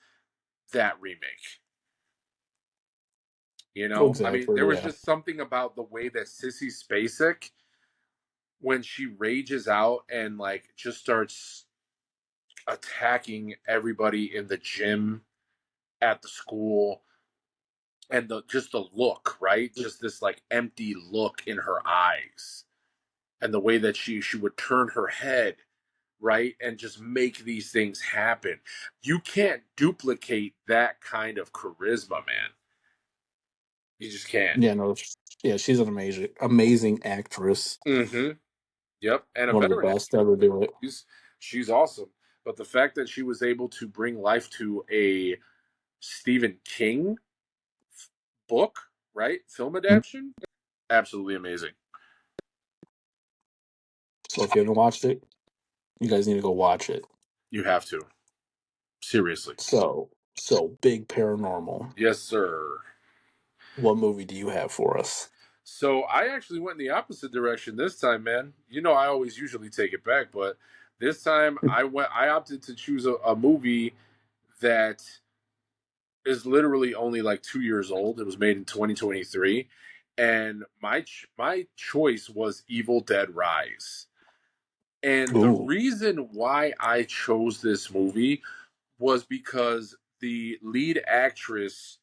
that remake. I mean, there Exactly. was Yeah. just something about the way that Sissy Spacek, when she rages out and like just starts attacking everybody in the gym, at the school, and the look, right? Just this like empty look in her eyes, and the way that she would turn her head, right, and just make these things happen. You can't duplicate that kind of charisma, man. You just can't. Yeah. No. Yeah, she's an amazing actress. Mm-hmm. Yep. And a One of the veteran best to actress. ever do it. She's awesome. But the fact that she was able to bring life to a Stephen King book, right, film Mhm. adaptation, absolutely amazing. So if you haven't watched it, you guys need to go watch it. You have to, seriously. So big paranormal. Yes, sir. What movie do you have for us? So I actually went in the opposite direction this time, man. I always usually take it back, but this time I opted to choose a movie that is literally only like 2 years old. It was made in 2023, and my choice was Evil Dead Rise. And the Ooh, reason why I chose this movie was because the lead actress,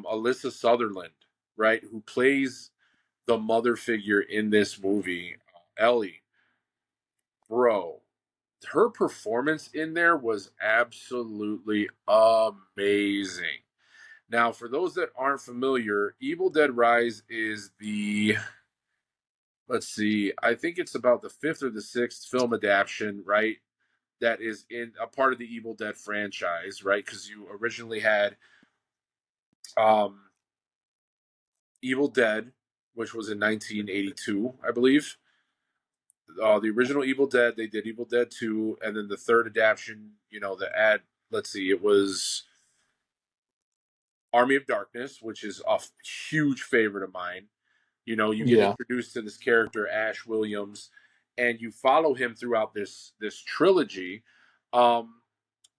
Alyssa Sutherland, right, who plays the mother figure in this movie, Ellie, bro, her performance in there was absolutely amazing. Now, for those that aren't familiar, Evil Dead Rise is let's see, I think it's about the fifth or the sixth film adaptation, right? That is in a part of the Evil Dead franchise, right? Because you originally had um, Evil Dead, which was in 1982, I believe. The original Evil Dead, they did Evil Dead 2, and then the third adaptation, let's see, it was Army of Darkness, which is a huge favorite of mine. You get yeah, introduced to this character, Ash Williams, and you follow him throughout this trilogy. Um,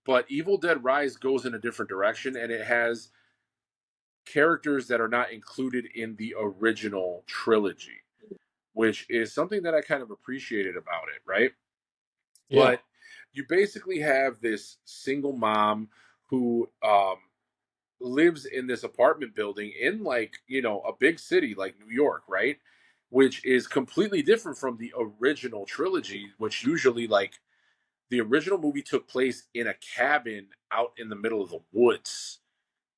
but Evil Dead Rise goes in a different direction, and it has characters that are not included in the original trilogy, which is something that I kind of appreciated about it, right? yeah, But you basically have this single mom who lives in this apartment building in like a big city like New York, right? Which is completely different from the original trilogy, which usually like The original movie took place in a cabin out in the middle of the woods,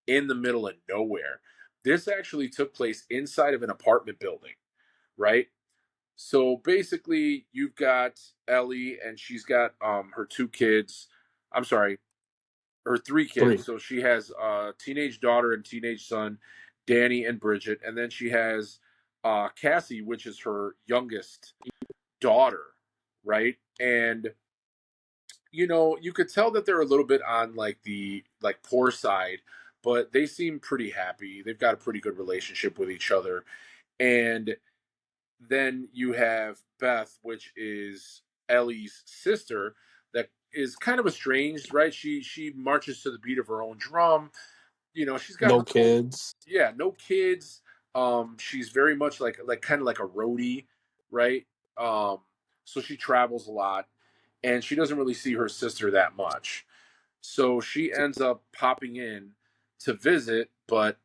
in the middle of nowhere. This actually took place inside of an apartment building, right? So basically, you've got Ellie, and she's got her two kids. I'm sorry, her three kids. Three. So she has a teenage daughter and teenage son, Danny and Bridget, and then she has Cassie, which is her youngest daughter, right? And you could tell that they're a little bit on like the poor side, but they seem pretty happy. They've got a pretty good relationship with each other. And then you have Beth, which is Ellie's sister, that is kind of estranged, right? She marches to the beat of her own drum. She's got No her own, kids. yeah, no kids. She's very much like kind of like a roadie, right? Um, so she travels a lot, and she doesn't really see her sister that much. So she ends up popping in to visit, but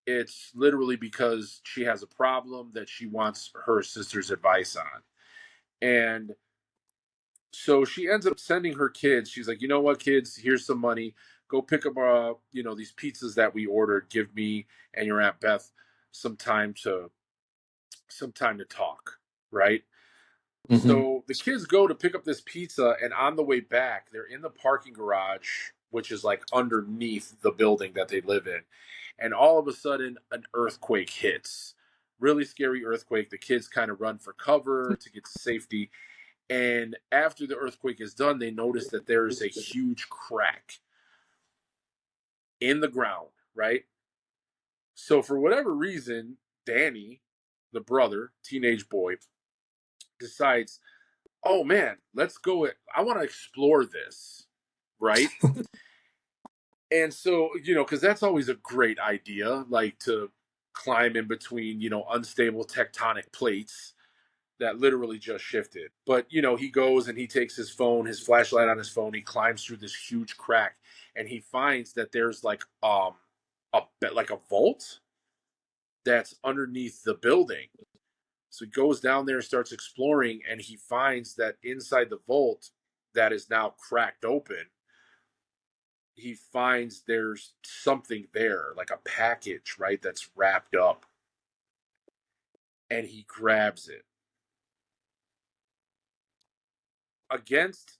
it's literally because she has a problem that she wants her sister's advice on. And so she ends up sending her kids. She's like, you know what, kids, here's some money. Go pick up, these pizzas that we ordered. Give me and your Aunt Beth some time to talk, right? Hmm. So the kids go to pick up this pizza, and on the way back, they're in the parking garage, which is like underneath the building that they live in. And all of a sudden, an earthquake hits. Really scary earthquake. The kids kind of run for cover to get to safety. And after the earthquake is done, they notice that there is a huge crack in the ground, right? So, for whatever reason, Danny, the brother, teenage boy, decides, oh man, let's go. I want to explore this, right? And so, because that's always a great idea, like to climb in between, unstable tectonic plates that literally just shifted. But, he goes and he takes his phone, his flashlight on his phone, he climbs through this huge crack, and he finds that there's like a vault that's underneath the building. So he goes down there and starts exploring, and he finds that inside the vault that is now cracked open, he finds there's something there, like a package, right, that's wrapped up, and he grabs it against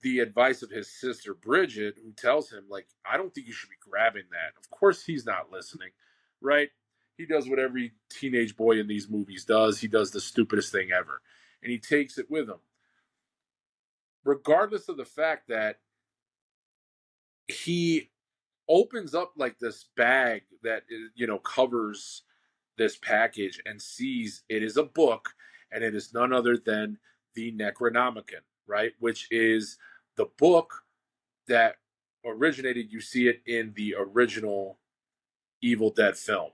the advice of his sister Bridget, who tells him, like, I don't think you should be grabbing that. Of course, he's not listening, right? He does what every teenage boy in these movies does. He does the stupidest thing ever, and he takes it with him, regardless of the fact that he opens up like this bag that covers this package and sees it is a book, and it is none other than the Necronomicon, right? Which is the book that originated. You see it in the original Evil Dead film,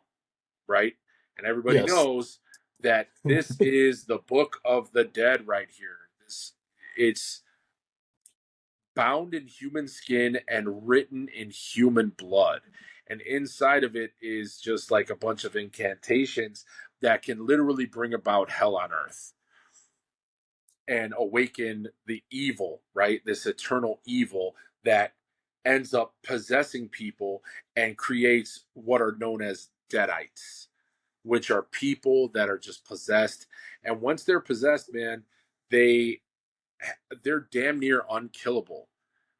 right? And everybody Yes. knows that this is the Book of the Dead right here. It's bound in human skin and written in human blood. And inside of it is just like a bunch of incantations that can literally bring about hell on earth and awaken the evil, right? This eternal evil that ends up possessing people and creates what are known as deadites, which are people that are just possessed. And once they're possessed, man, they they're damn near unkillable.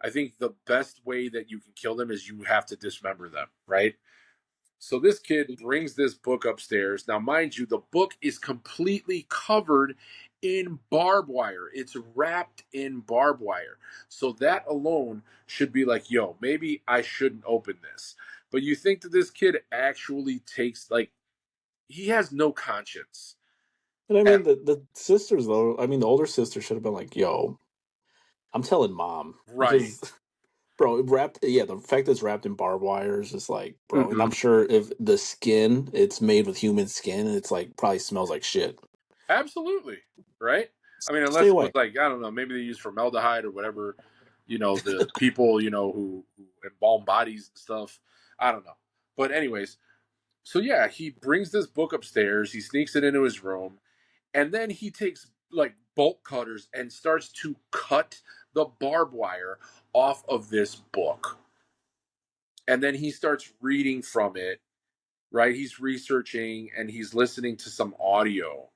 I think the best way that you can kill them is you have to dismember them, right? So this kid brings this book upstairs. Now, mind you, the book is completely covered in barbed wire. It's wrapped in barbed wire. So that alone should be like, yo, maybe I shouldn't open this. But you think that this kid actually takes, like, he has no conscience. And I At, mean, the sisters, though, I mean, the older sister should have been like, yo, I'm telling mom. right. Because, bro, wrapped, yeah, the fact that it's wrapped in barbed wire is just like, bro. And Hmm. I'm sure if the skin, it's made with human skin, it's like, probably smells like shit. Absolutely. Right? I mean, Stay unless it was away. like, I don't know, maybe they use formaldehyde or whatever, the people, who embalm bodies and stuff. I don't know. But, anyways, so yeah, he brings this book upstairs, he sneaks it into his room, and then he takes like bolt cutters and starts to cut the barbed wire off of this book. And then he starts reading from it, right? He's researching and he's listening to some audio.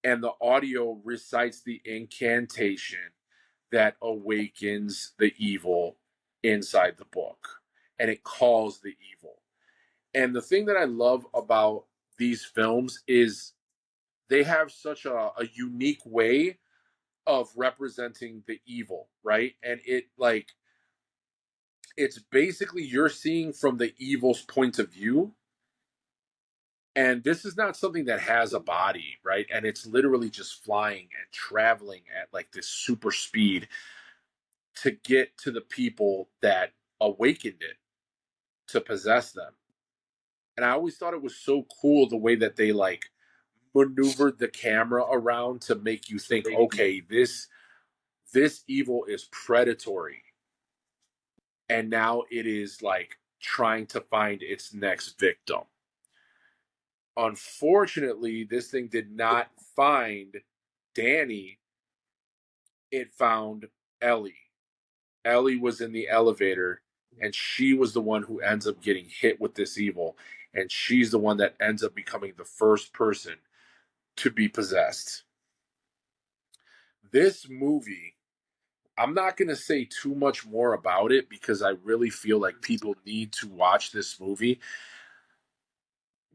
And the audio recites the incantation that awakens the evil inside the book. And it calls the evil. And the thing that I love about these films is they have such a unique way of representing the evil, right? And it's basically you're seeing from the evil's point of view. And this is not something that has a body, right? And it's literally just flying and traveling at like this super speed to get to the people that awakened it to possess them. And I always thought it was so cool the way that they like maneuvered the camera around to make you think, okay, this evil is predatory, and now it is like trying to find its next victim. Unfortunately, this thing did not find Danny, it found Ellie. Ellie was in the elevator, and she was the one who ends up getting hit with this evil, and she's the one that ends up becoming the first person to be possessed. This movie, I'm not going to say too much more about it because I really feel like people need to watch this movie.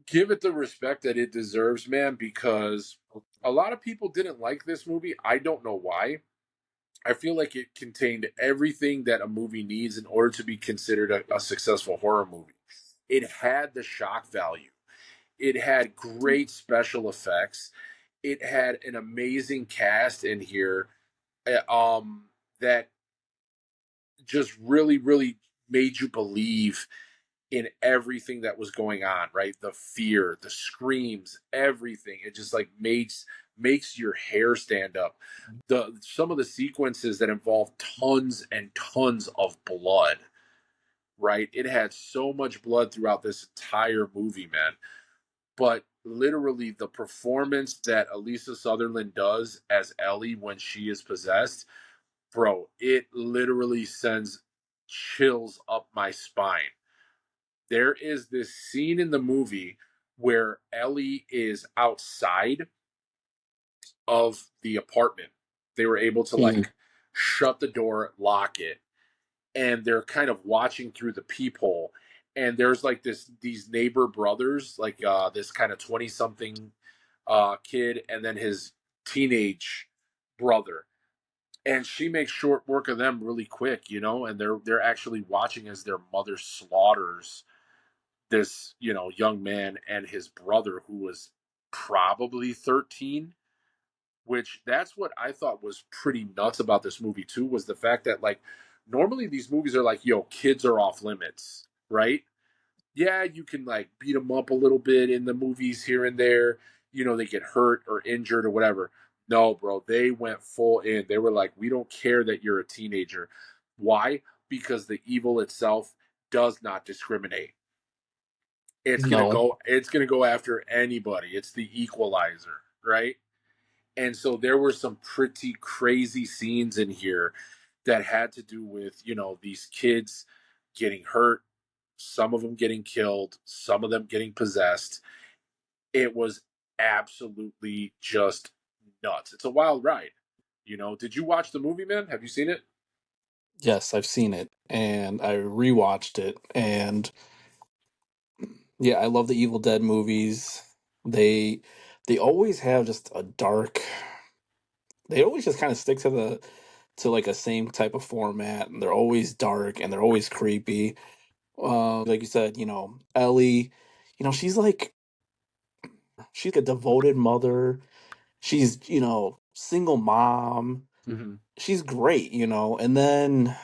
Give it the respect that it deserves, man, because a lot of people didn't like this movie. I don't know why. I feel like it contained everything that a movie needs in order to be considered a successful horror movie. It had the shock value. It had great special effects. It had an amazing cast in here, that just really, really made you believe in everything that was going on, right? The fear, the screams, everything. It just like makes your hair stand up. The some of the sequences that involve tons and tons of blood, right? It had so much blood throughout this entire movie, man. But literally the performance that Elisa Sutherland does as Ellie when she is possessed, bro, it literally sends chills up my spine. There is this scene in the movie where Ellie is outside of the apartment. They were able to Mm. like shut the door, lock it, and they're kind of watching through the peephole. And there's like these neighbor brothers, like this kind of 20 something kid, and then his teenage brother. And she makes short work of them really quick, and they're actually watching as their mother slaughters this young man and his brother who was probably 13. Which that's what I thought was pretty nuts about this movie too, was the fact that like normally these movies are like, yo, kids are off limits, right? Yeah, you can like beat them up a little bit in the movies here and there, they get hurt or injured or whatever. No, bro, they went full in. They were like, we don't care that you're a teenager. Why? Because the evil itself does not discriminate. No. It's gonna go after anybody. It's the equalizer, right? And so there were some pretty crazy scenes in here that had to do with, these kids getting hurt, some of them getting killed, some of them getting possessed. It was absolutely just nuts. It's a wild ride. Did you watch the movie, man? Have you seen it? Yes, I've seen it and I rewatched it, and yeah, I love the Evil Dead movies. They they always have just a dark, they always just kind of stick to like a same type of format, and they're always dark and they're always creepy. Like you said, Ellie, she's like a devoted mother. She's, single mom. Mm-hmm. She's great, and then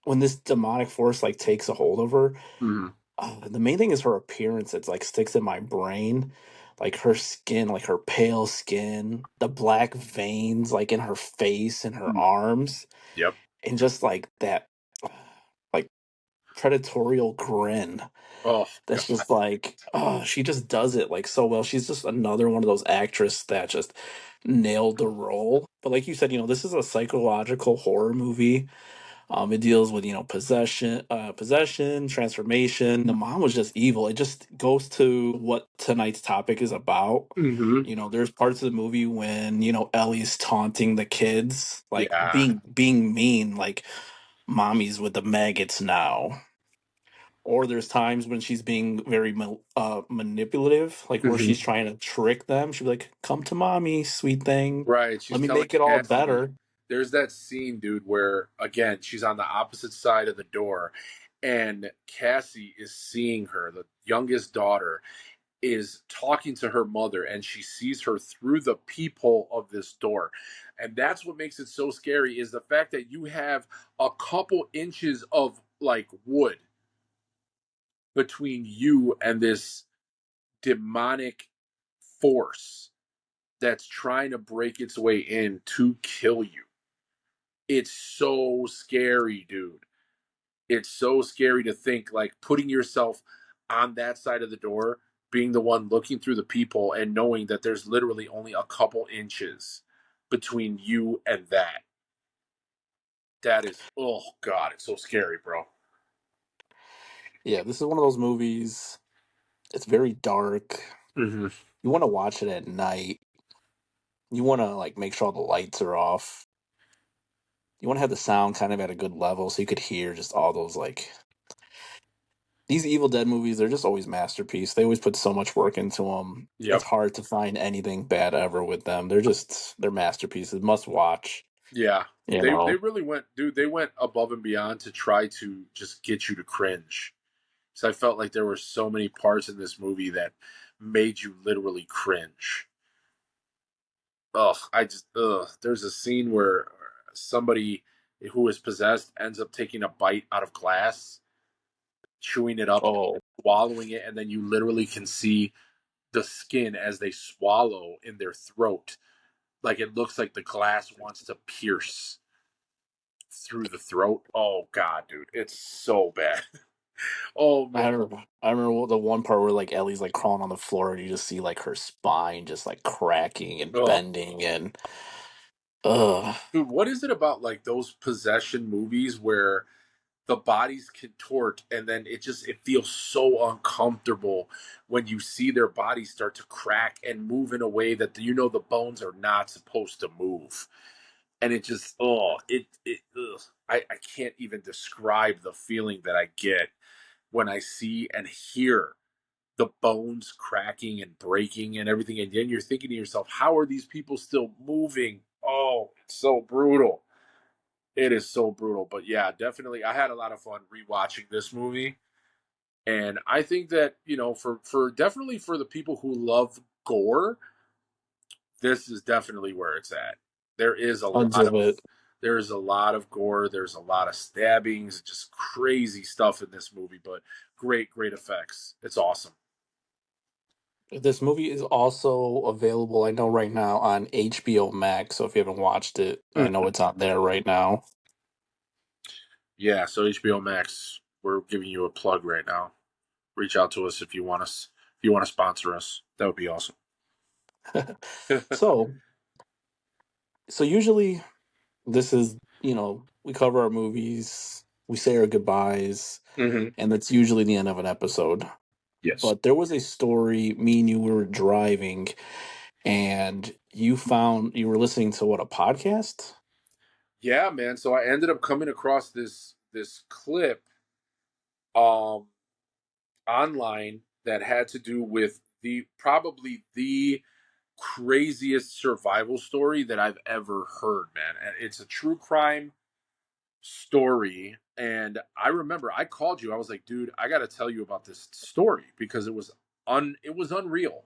when this demonic force like takes a hold of her, Mm-hmm. the main thing is her appearance. It's like sticks in my brain, like her skin, like her pale skin, the black veins like in her face and her Mm-hmm. arms, Yep. and just like that, like predatorial grin. Oh That's God. just like, oh, she just does it like so well. She's just another one of those actresses that just nailed the role. But like you said, this is a psychological horror movie. It deals with possession, transformation. The mom was just evil. It just goes to what tonight's topic is about. Mm-hmm. There's parts of the movie when Ellie's taunting the kids, like Yeah. being mean, like mommy's with the maggots now. Or there's times when she's being very manipulative, like where Mm-hmm. she's trying to trick them. She'd be like, "Come to mommy, sweet thing. Right. She's Let me telling make it all Cassie. better." There's that scene, dude, where again she's on the opposite side of the door, and Cassie is seeing her, the youngest daughter, is talking to her mother, and she sees her through the peephole of this door. And that's what makes it so scary is the fact that you have a couple inches of like wood between you and this demonic force that's trying to break its way in to kill you. It's so scary, dude. It's so scary to think like putting yourself on that side of the door, being the one looking through the peephole and knowing that there's literally only a couple inches between you and that. That is, oh God, it's so scary, bro. Yeah, this is one of those movies. It's very dark. Mm-hmm. You want to watch it at night. You want to like make sure all the lights are off. You want to have the sound kind of at a good level so you could hear just all those like these Evil Dead movies. They're just always masterpiece. They always put so much work into them. It's Yep. hard to find anything bad ever with them. They're masterpieces. Must watch. Yeah. You They know. really went, dude, they went above and beyond to try to just get you to cringe. So I felt like there were so many parts in this movie that made you literally cringe. Ugh, there's a scene where somebody who is possessed ends up taking a bite out of glass, chewing it up, Oh, swallowing it, and then you literally can see the skin as they swallow in their throat. Like it looks like the glass wants to pierce through the throat. Oh God, dude, it's so bad. Oh man. I remember the one part where like Ellie's like crawling on the floor and you just see like her spine just like cracking and Oh, bending and ugh. dude, what is it about like those possession movies where the bodies contort and then it feels so uncomfortable when you see their bodies start to crack and move in a way that the bones are not supposed to move, and it just I can't even describe the feeling that I get when I see and hear the bones cracking and breaking and everything, and then you're thinking to yourself, how are these people still moving? Oh, it's so brutal. It is so brutal. But yeah, definitely I had a lot of fun rewatching this movie. And I think that, for definitely for the people who love gore, this is definitely where it's at. There is a Tons lot of of it. there's a lot of gore, there's a lot of stabbings, just crazy stuff in this movie, but great, great effects. It's awesome. This movie is also available, I know right now, on HBO Max. So if you haven't watched it, I know Mhm. it's on there right now. Yeah, so HBO Max, we're giving you a plug right now. Reach out to us if you want to sponsor us. That would be awesome. so so usually this is, we cover our movies, we say our goodbyes, Hmm. and that's usually the end of an episode. Yes. But there was a story, me and you were driving, and you were listening to what, a podcast? Yeah, man. So I ended up coming across this clip um online that had to do with the probably the craziest survival story that I've ever heard, man. And it's a true crime story. And I remember I called you. I was like, dude, I got to tell you about this story because it was unreal.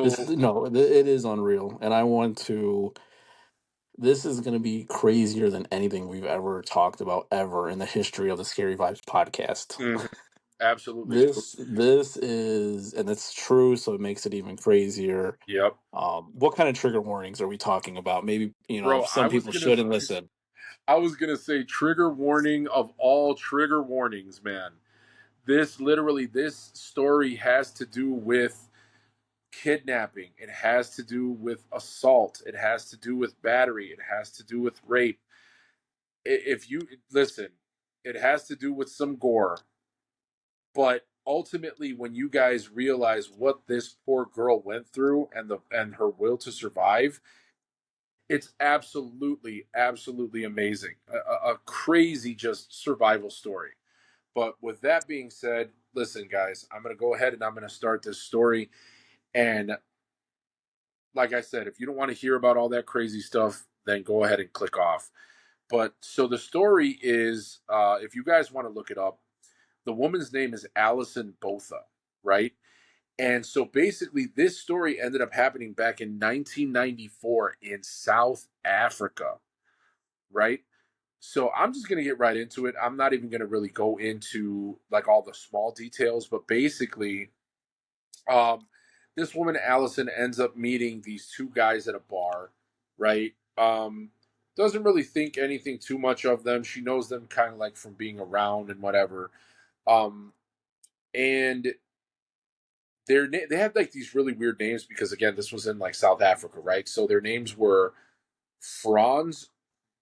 This So, no, it is unreal, and I want to. This is going to be crazier than anything we've ever talked about ever in the history of the Scary Vibes podcast. mhm, absolutely true. This is, and it's true, so it makes it even crazier. Yep. What kind of trigger warnings are we talking about? Maybe Bro, some people shouldn't listen. I was gonna say trigger warning of all trigger warnings, man. This story has to do with kidnapping, it has to do with assault, it has to do with battery, it has to do with rape. If you listen, it has to do with some gore. But ultimately, when you guys realize what this poor girl went through and her will to survive, it's absolutely amazing. A crazy just survival story. But with that being said, listen, guys, I'm going to go ahead and I'm going to start this story. And like I said, if you don't want to hear about all that crazy stuff, then go ahead and click off. But so the story is, if you guys want to look it up, the woman's name is Allison Botha, right? And so basically, this story ended up happening back in 1994 in South Africa, right? So I'm just going to get right into it. I'm not even going to really go into like all the small details, but basically, um, this woman Allison ends up meeting these two guys at a bar, right? Doesn't really think anything too much of them. She knows them kind of like from being around and whatever. Um, and they had like these really weird names because again, this was in like South Africa, right? So their names were Franz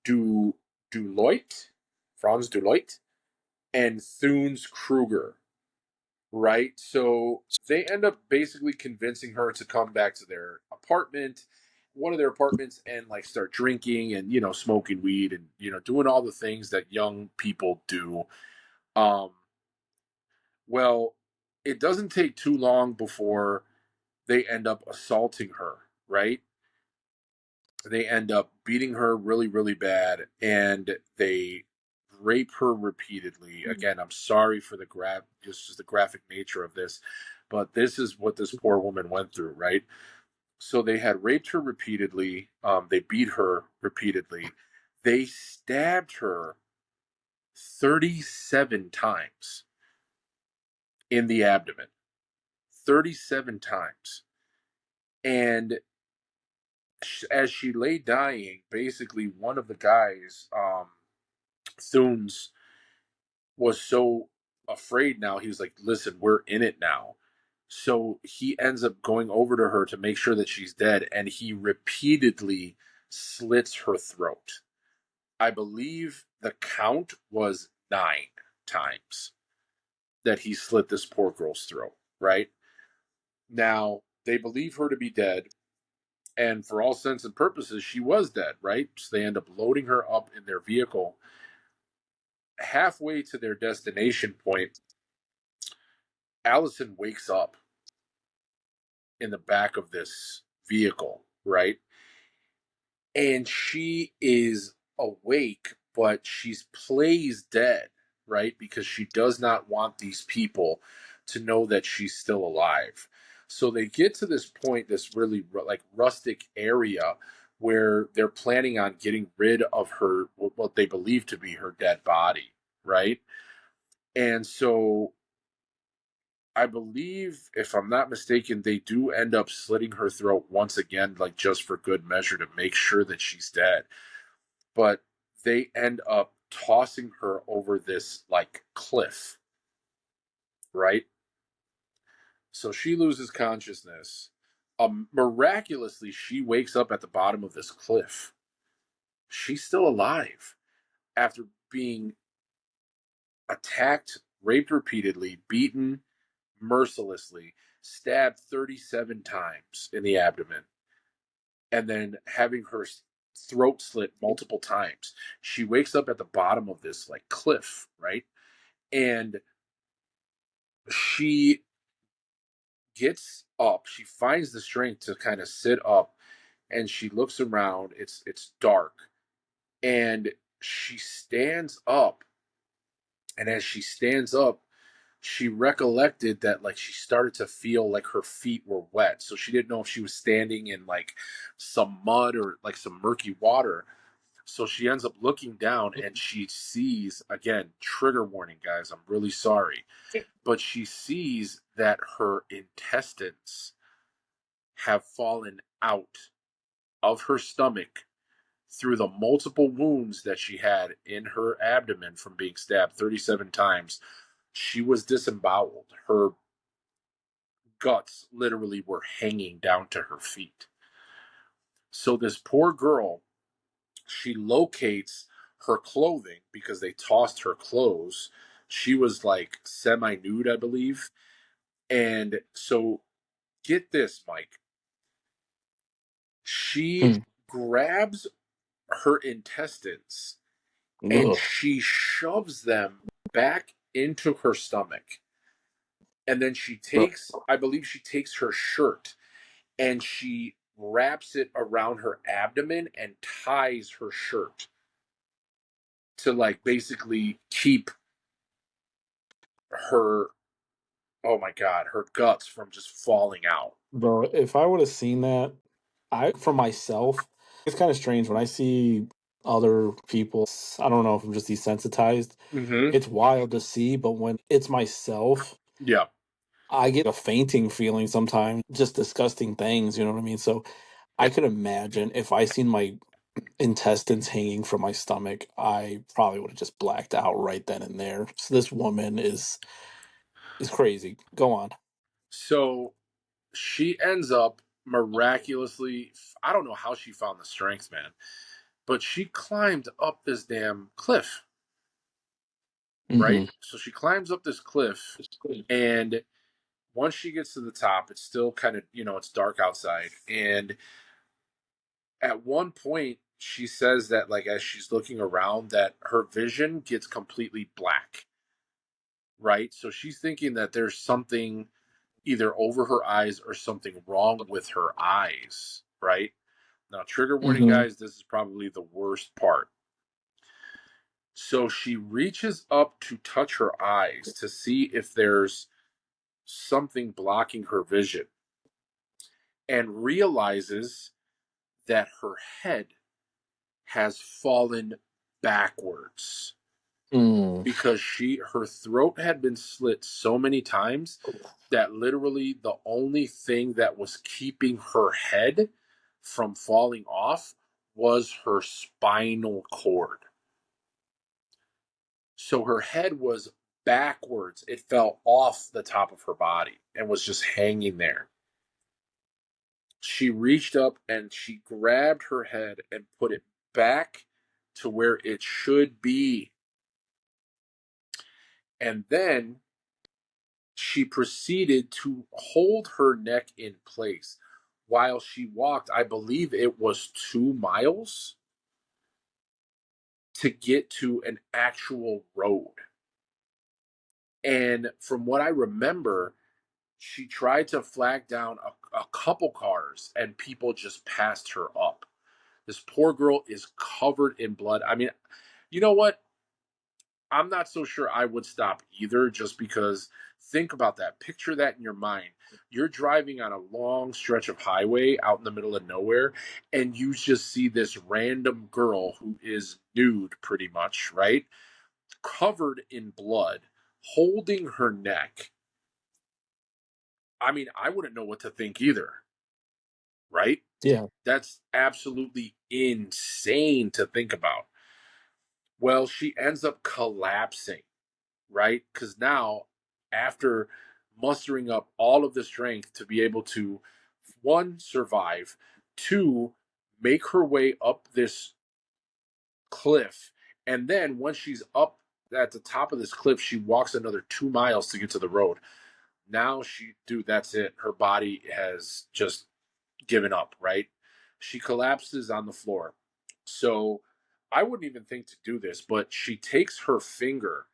du Duloit, Franz Duloit, and Thunes Kruger, right? So they end up basically convincing her to come back to their apartment, one of their apartments, and like start drinking and smoking weed and doing all the things that young people do. Um, well, it doesn't take too long before they end up assaulting her, right? They end up beating her really bad and they rape her repeatedly. Again, I'm sorry for the just the graphic nature of this, but this is what this poor woman went through, right? So they had raped her repeatedly. They beat her repeatedly. They stabbed her 37 times in the abdomen. 37 times. And as she lay dying, basically one of the guys, Thunes, was so afraid now. He was like, "Listen, we're in it now." So he ends up going over to her to make sure that she's dead, and he repeatedly slits her throat. I believe the count was 9 times that he slit this poor girl's throat. Right now, they believe her to be dead. And for all sense and purposes, she was dead, right? So they end up loading her up in their vehicle. Halfway to their destination point, Allison wakes up in the back of this vehicle, right? And she is awake, but she's plays dead, right? Because she does not want these people to know that she's still alive. So they get to this point, this really like rustic area where they're planning on getting rid of her, what they believe to be her dead body, right? And so I believe, if I'm not mistaken, they do end up slitting her throat once again, like just for good measure to make sure that she's dead. But they end up tossing her over this like cliff, right? So she loses consciousness. Miraculously, she wakes up at the bottom of this cliff. She's still alive after being attacked, raped repeatedly, beaten mercilessly, stabbed 37 times in the abdomen, and then having her throat slit multiple times. She wakes up at the bottom of this like cliff, right? And she gets up. She finds the strength to kind of sit up, and she looks around. It's dark, and she stands up. And as she stands up, she recollected that like she started to feel like her feet were wet. So she didn't know if she was standing in like some mud or like some murky water. So she ends up looking down and she sees, again, trigger warning, guys, I'm really sorry, but she sees that her intestines have fallen out of her stomach through the multiple wounds that she had in her abdomen from being stabbed 37 times. She was disemboweled. Her guts literally were hanging down to her feet. So this poor girl, she locates her clothing because they tossed her clothes. She was like semi nude, I believe. And so, get this, Mike. She Hmm. grabs her intestines and Ugh. she shoves them back into her stomach. And then she Bro, takes, I believe she takes her shirt and she wraps it around her abdomen and ties her shirt to like basically keep her, oh my God, her guts from just falling out. if I would have seen that, I for myself, it's kind of strange when I see other people. I don't know if I'm just desensitized. Mm-hmm. It's wild to see, but when it's myself, Yeah. I get a fainting feeling sometimes, just disgusting things, you know what I mean? So I could imagine if I seen my intestines hanging from my stomach, I probably would have just blacked out right then and there. So this woman is crazy. Go on. So she ends up miraculously, I don't know how she found the strength, man, but she climbed up this damn cliff, right? Hmm. So she climbs up this cliff, and once she gets to the top, it's still kind of, it's dark outside. And at one point, she says that, like, as she's looking around, that her vision gets completely black, right? So she's thinking that there's something either over her eyes or something wrong with her eyes, right? Now, trigger warning, Hmm. guys, this is probably the worst part. So she reaches up to touch her eyes to see if there's something blocking her vision and realizes that her head has fallen backwards Mm. because her throat had been slit so many times that literally the only thing that was keeping her head from falling off was her spinal cord. So her head was backwards. It fell off the top of her body and was just hanging there. She reached up and she grabbed her head and put it back to where it should be. And then she proceeded to hold her neck in place while she walked. I believe it was 2 miles to get to an actual road. And from what I remember, she tried to flag down a couple cars and people just passed her up. This poor girl is covered in blood. I mean, you know what? I'm not so sure I would stop either, just because think about that. Picture that in your mind. You're driving on a long stretch of highway out in the middle of nowhere, and you just see this random girl who is nude, pretty much, right? Covered in blood, holding her neck. I mean, I wouldn't know what to think either, right? Yeah. That's absolutely insane to think about. Well, she ends up collapsing, right? Because now, after mustering up all of the strength to be able to, one, survive, two, make her way up this cliff, and then once she's up at the top of this cliff, she walks another 2 miles to get to the road. Now dude, that's it. Her body has just given up, right? She collapses on the floor. So I wouldn't even think to do this, but she takes her finger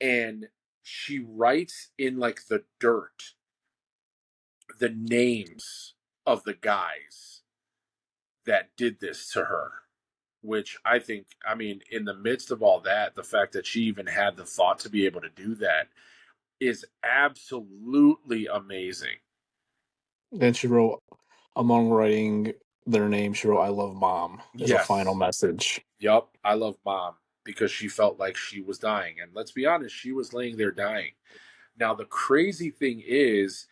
and she writes in like the dirt the names of the guys that did this to her. Which I think, I mean, in the midst of all that, the fact that she even had the thought to be able to do that is absolutely amazing. Then she wrote, among writing their name, she wrote, "I love mom" as a final Yes. message. Yup. I love mom because she felt like she was dying. And let's be honest, she was laying there dying. Now, the crazy thing is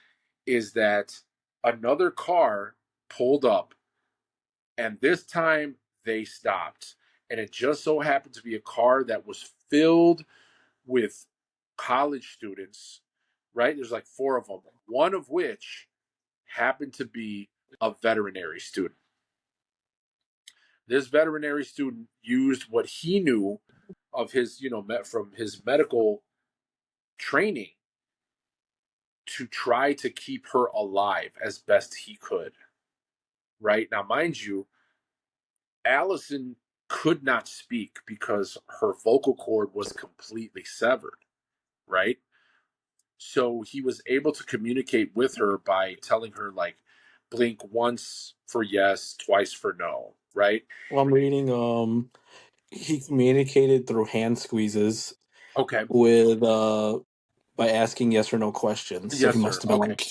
that another car pulled up, and this time they stopped. And it just so happened to be a car that was filled with college students right? There's like four of them, one of which happened to be a veterinary student. This veterinary student used what he knew of his, from his medical training to try to keep her alive as best he could. Right now, mind you, Allison could not speak because her vocal cord was completely severed. Right. So he was able to communicate with her by telling her, like, blink once for yes, twice for no. Right. Well, I'm reading. He communicated through hand squeezes Okay. with by asking yes or no questions. So he Yes, must sir. have been Okay. like,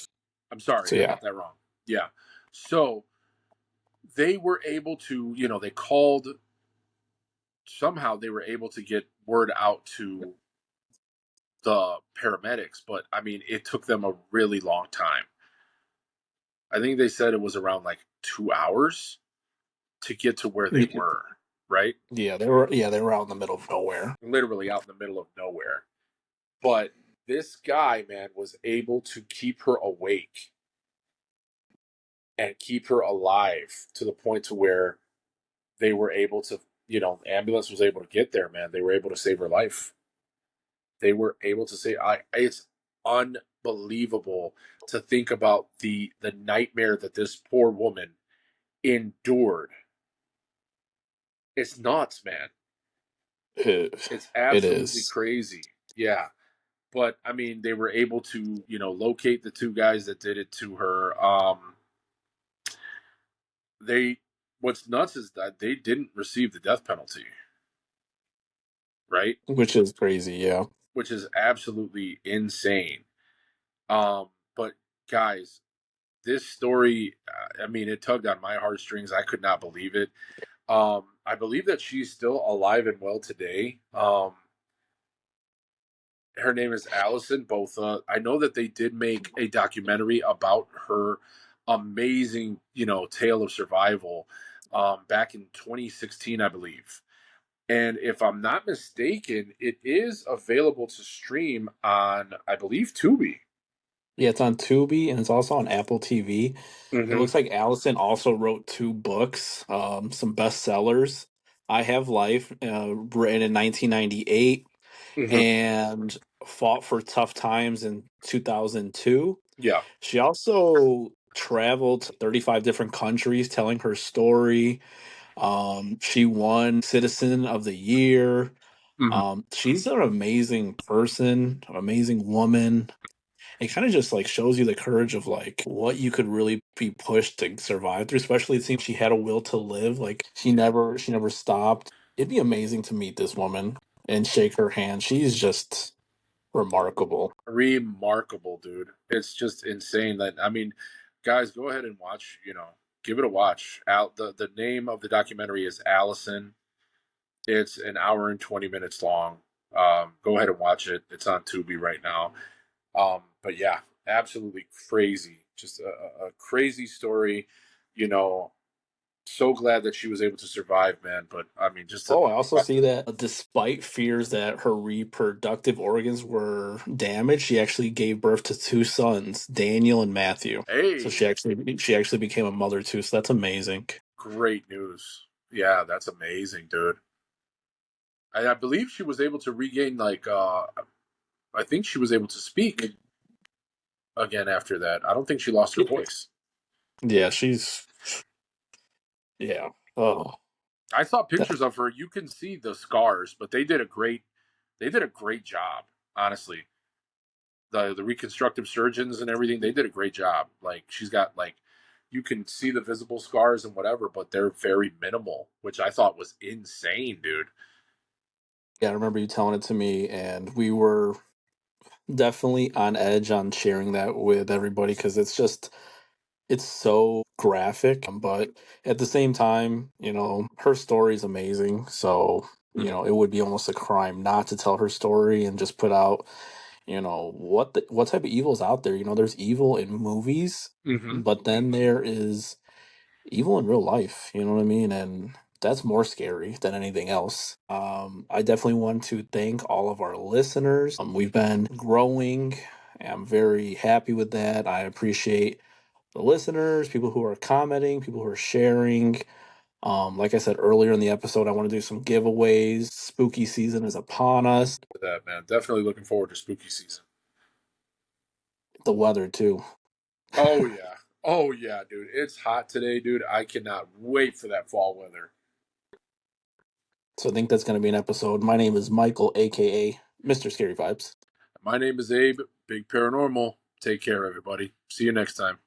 I'm sorry. so I yeah, got that wrong. Yeah. So they were able to, they called, somehow they were able to get word out to the paramedics, but I mean, it took them a really long time. I think they said it was around like 2 hours to get to where they were, right? yeah, they were out in the middle of nowhere. Literally out in the middle of nowhere. But this guy, man, was able to keep her awake and keep her alive to the point to where they were able to, the ambulance was able to get there, man. They were able to save her life. They were able to say, it's unbelievable to think about the nightmare that this poor woman endured. It's nuts, man. It's It absolutely is, crazy. Yeah. But I mean, they were able to, locate the two guys that did it to her. They What's nuts is that they didn't receive the death penalty, right? which is crazy. Yeah. Which is absolutely insane. But guys, this story, I mean, it tugged on my heartstrings. I could not believe it. I believe that she's still alive and well today. Her name is Allison Botha. I know that they did make a documentary about her amazing, tale of survival back in 2016, I believe. And if I'm not mistaken, it is available to stream on, I believe, Tubi. Yeah, it's on Tubi and it's also on Apple TV. It Mm-hmm. looks like Allison also wrote two books, some bestsellers. I Have Life, written in 1998, Mm-hmm. and Fought for Tough Times in 2002. Yeah. She also traveled to 35 different countries telling her story. She won Citizen of the Year. Mm-hmm. She's an amazing person, an amazing woman. It kind of just like shows you the courage of like what you could really be pushed to survive through. Especially it seems she had a will to live. Like she never stopped. It'd be amazing to meet this woman and shake her hand. She's just remarkable. Remarkable, dude. It's just insane that, I mean, guys, go ahead and watch, give it a watch. The name of the documentary is Allison. It's an hour and 20 minutes long. Go ahead and watch it. It's on Tubi right now. But yeah, absolutely crazy. Just a crazy story. You know, so glad that she was able to survive, man. But I mean, just to Oh, I also see that despite fears that her reproductive organs were damaged, she actually gave birth to two sons, Daniel and Matthew. So hey, she actually became a mother too. So that's amazing. great news. Yeah, that's amazing, dude. I believe she was able to regain, like, I think she was able to speak again after that. I don't think she lost her voice. Yeah, she's yeah. Oh, I saw that, pictures of her. You can see the scars, but they did a great job. Honestly, the reconstructive surgeons and everything, they did a great job. Like, she's got, like, you can see the visible scars and whatever, but they're very minimal, which I thought was insane, dude. yeah, I remember you telling it to me, and we were definitely on edge on sharing that with everybody because it's so graphic, but at the same time, her story is amazing. So, Mm-hmm. it would be almost a crime not to tell her story and just put out, what type of evil is out there. There's evil in movies, Mm-hmm. but then there is evil in real life, you know what I mean? And that's more scary than anything else. I definitely want to thank all of our listeners. We've been growing I'm very happy with that. I appreciate the listeners, people who are commenting, people who are sharing. Like I said earlier in the episode, I want to do some giveaways. Spooky season is upon us. For that, man. Definitely looking forward to spooky season. The weather too. Oh yeah. Oh yeah, dude. It's hot today, dude. I cannot wait for that fall weather. So I think that's going to be an episode. My name is Michael, aka Mr. Scary Vibes. My name is Abe, Big Paranormal. Take care, everybody. See you next time.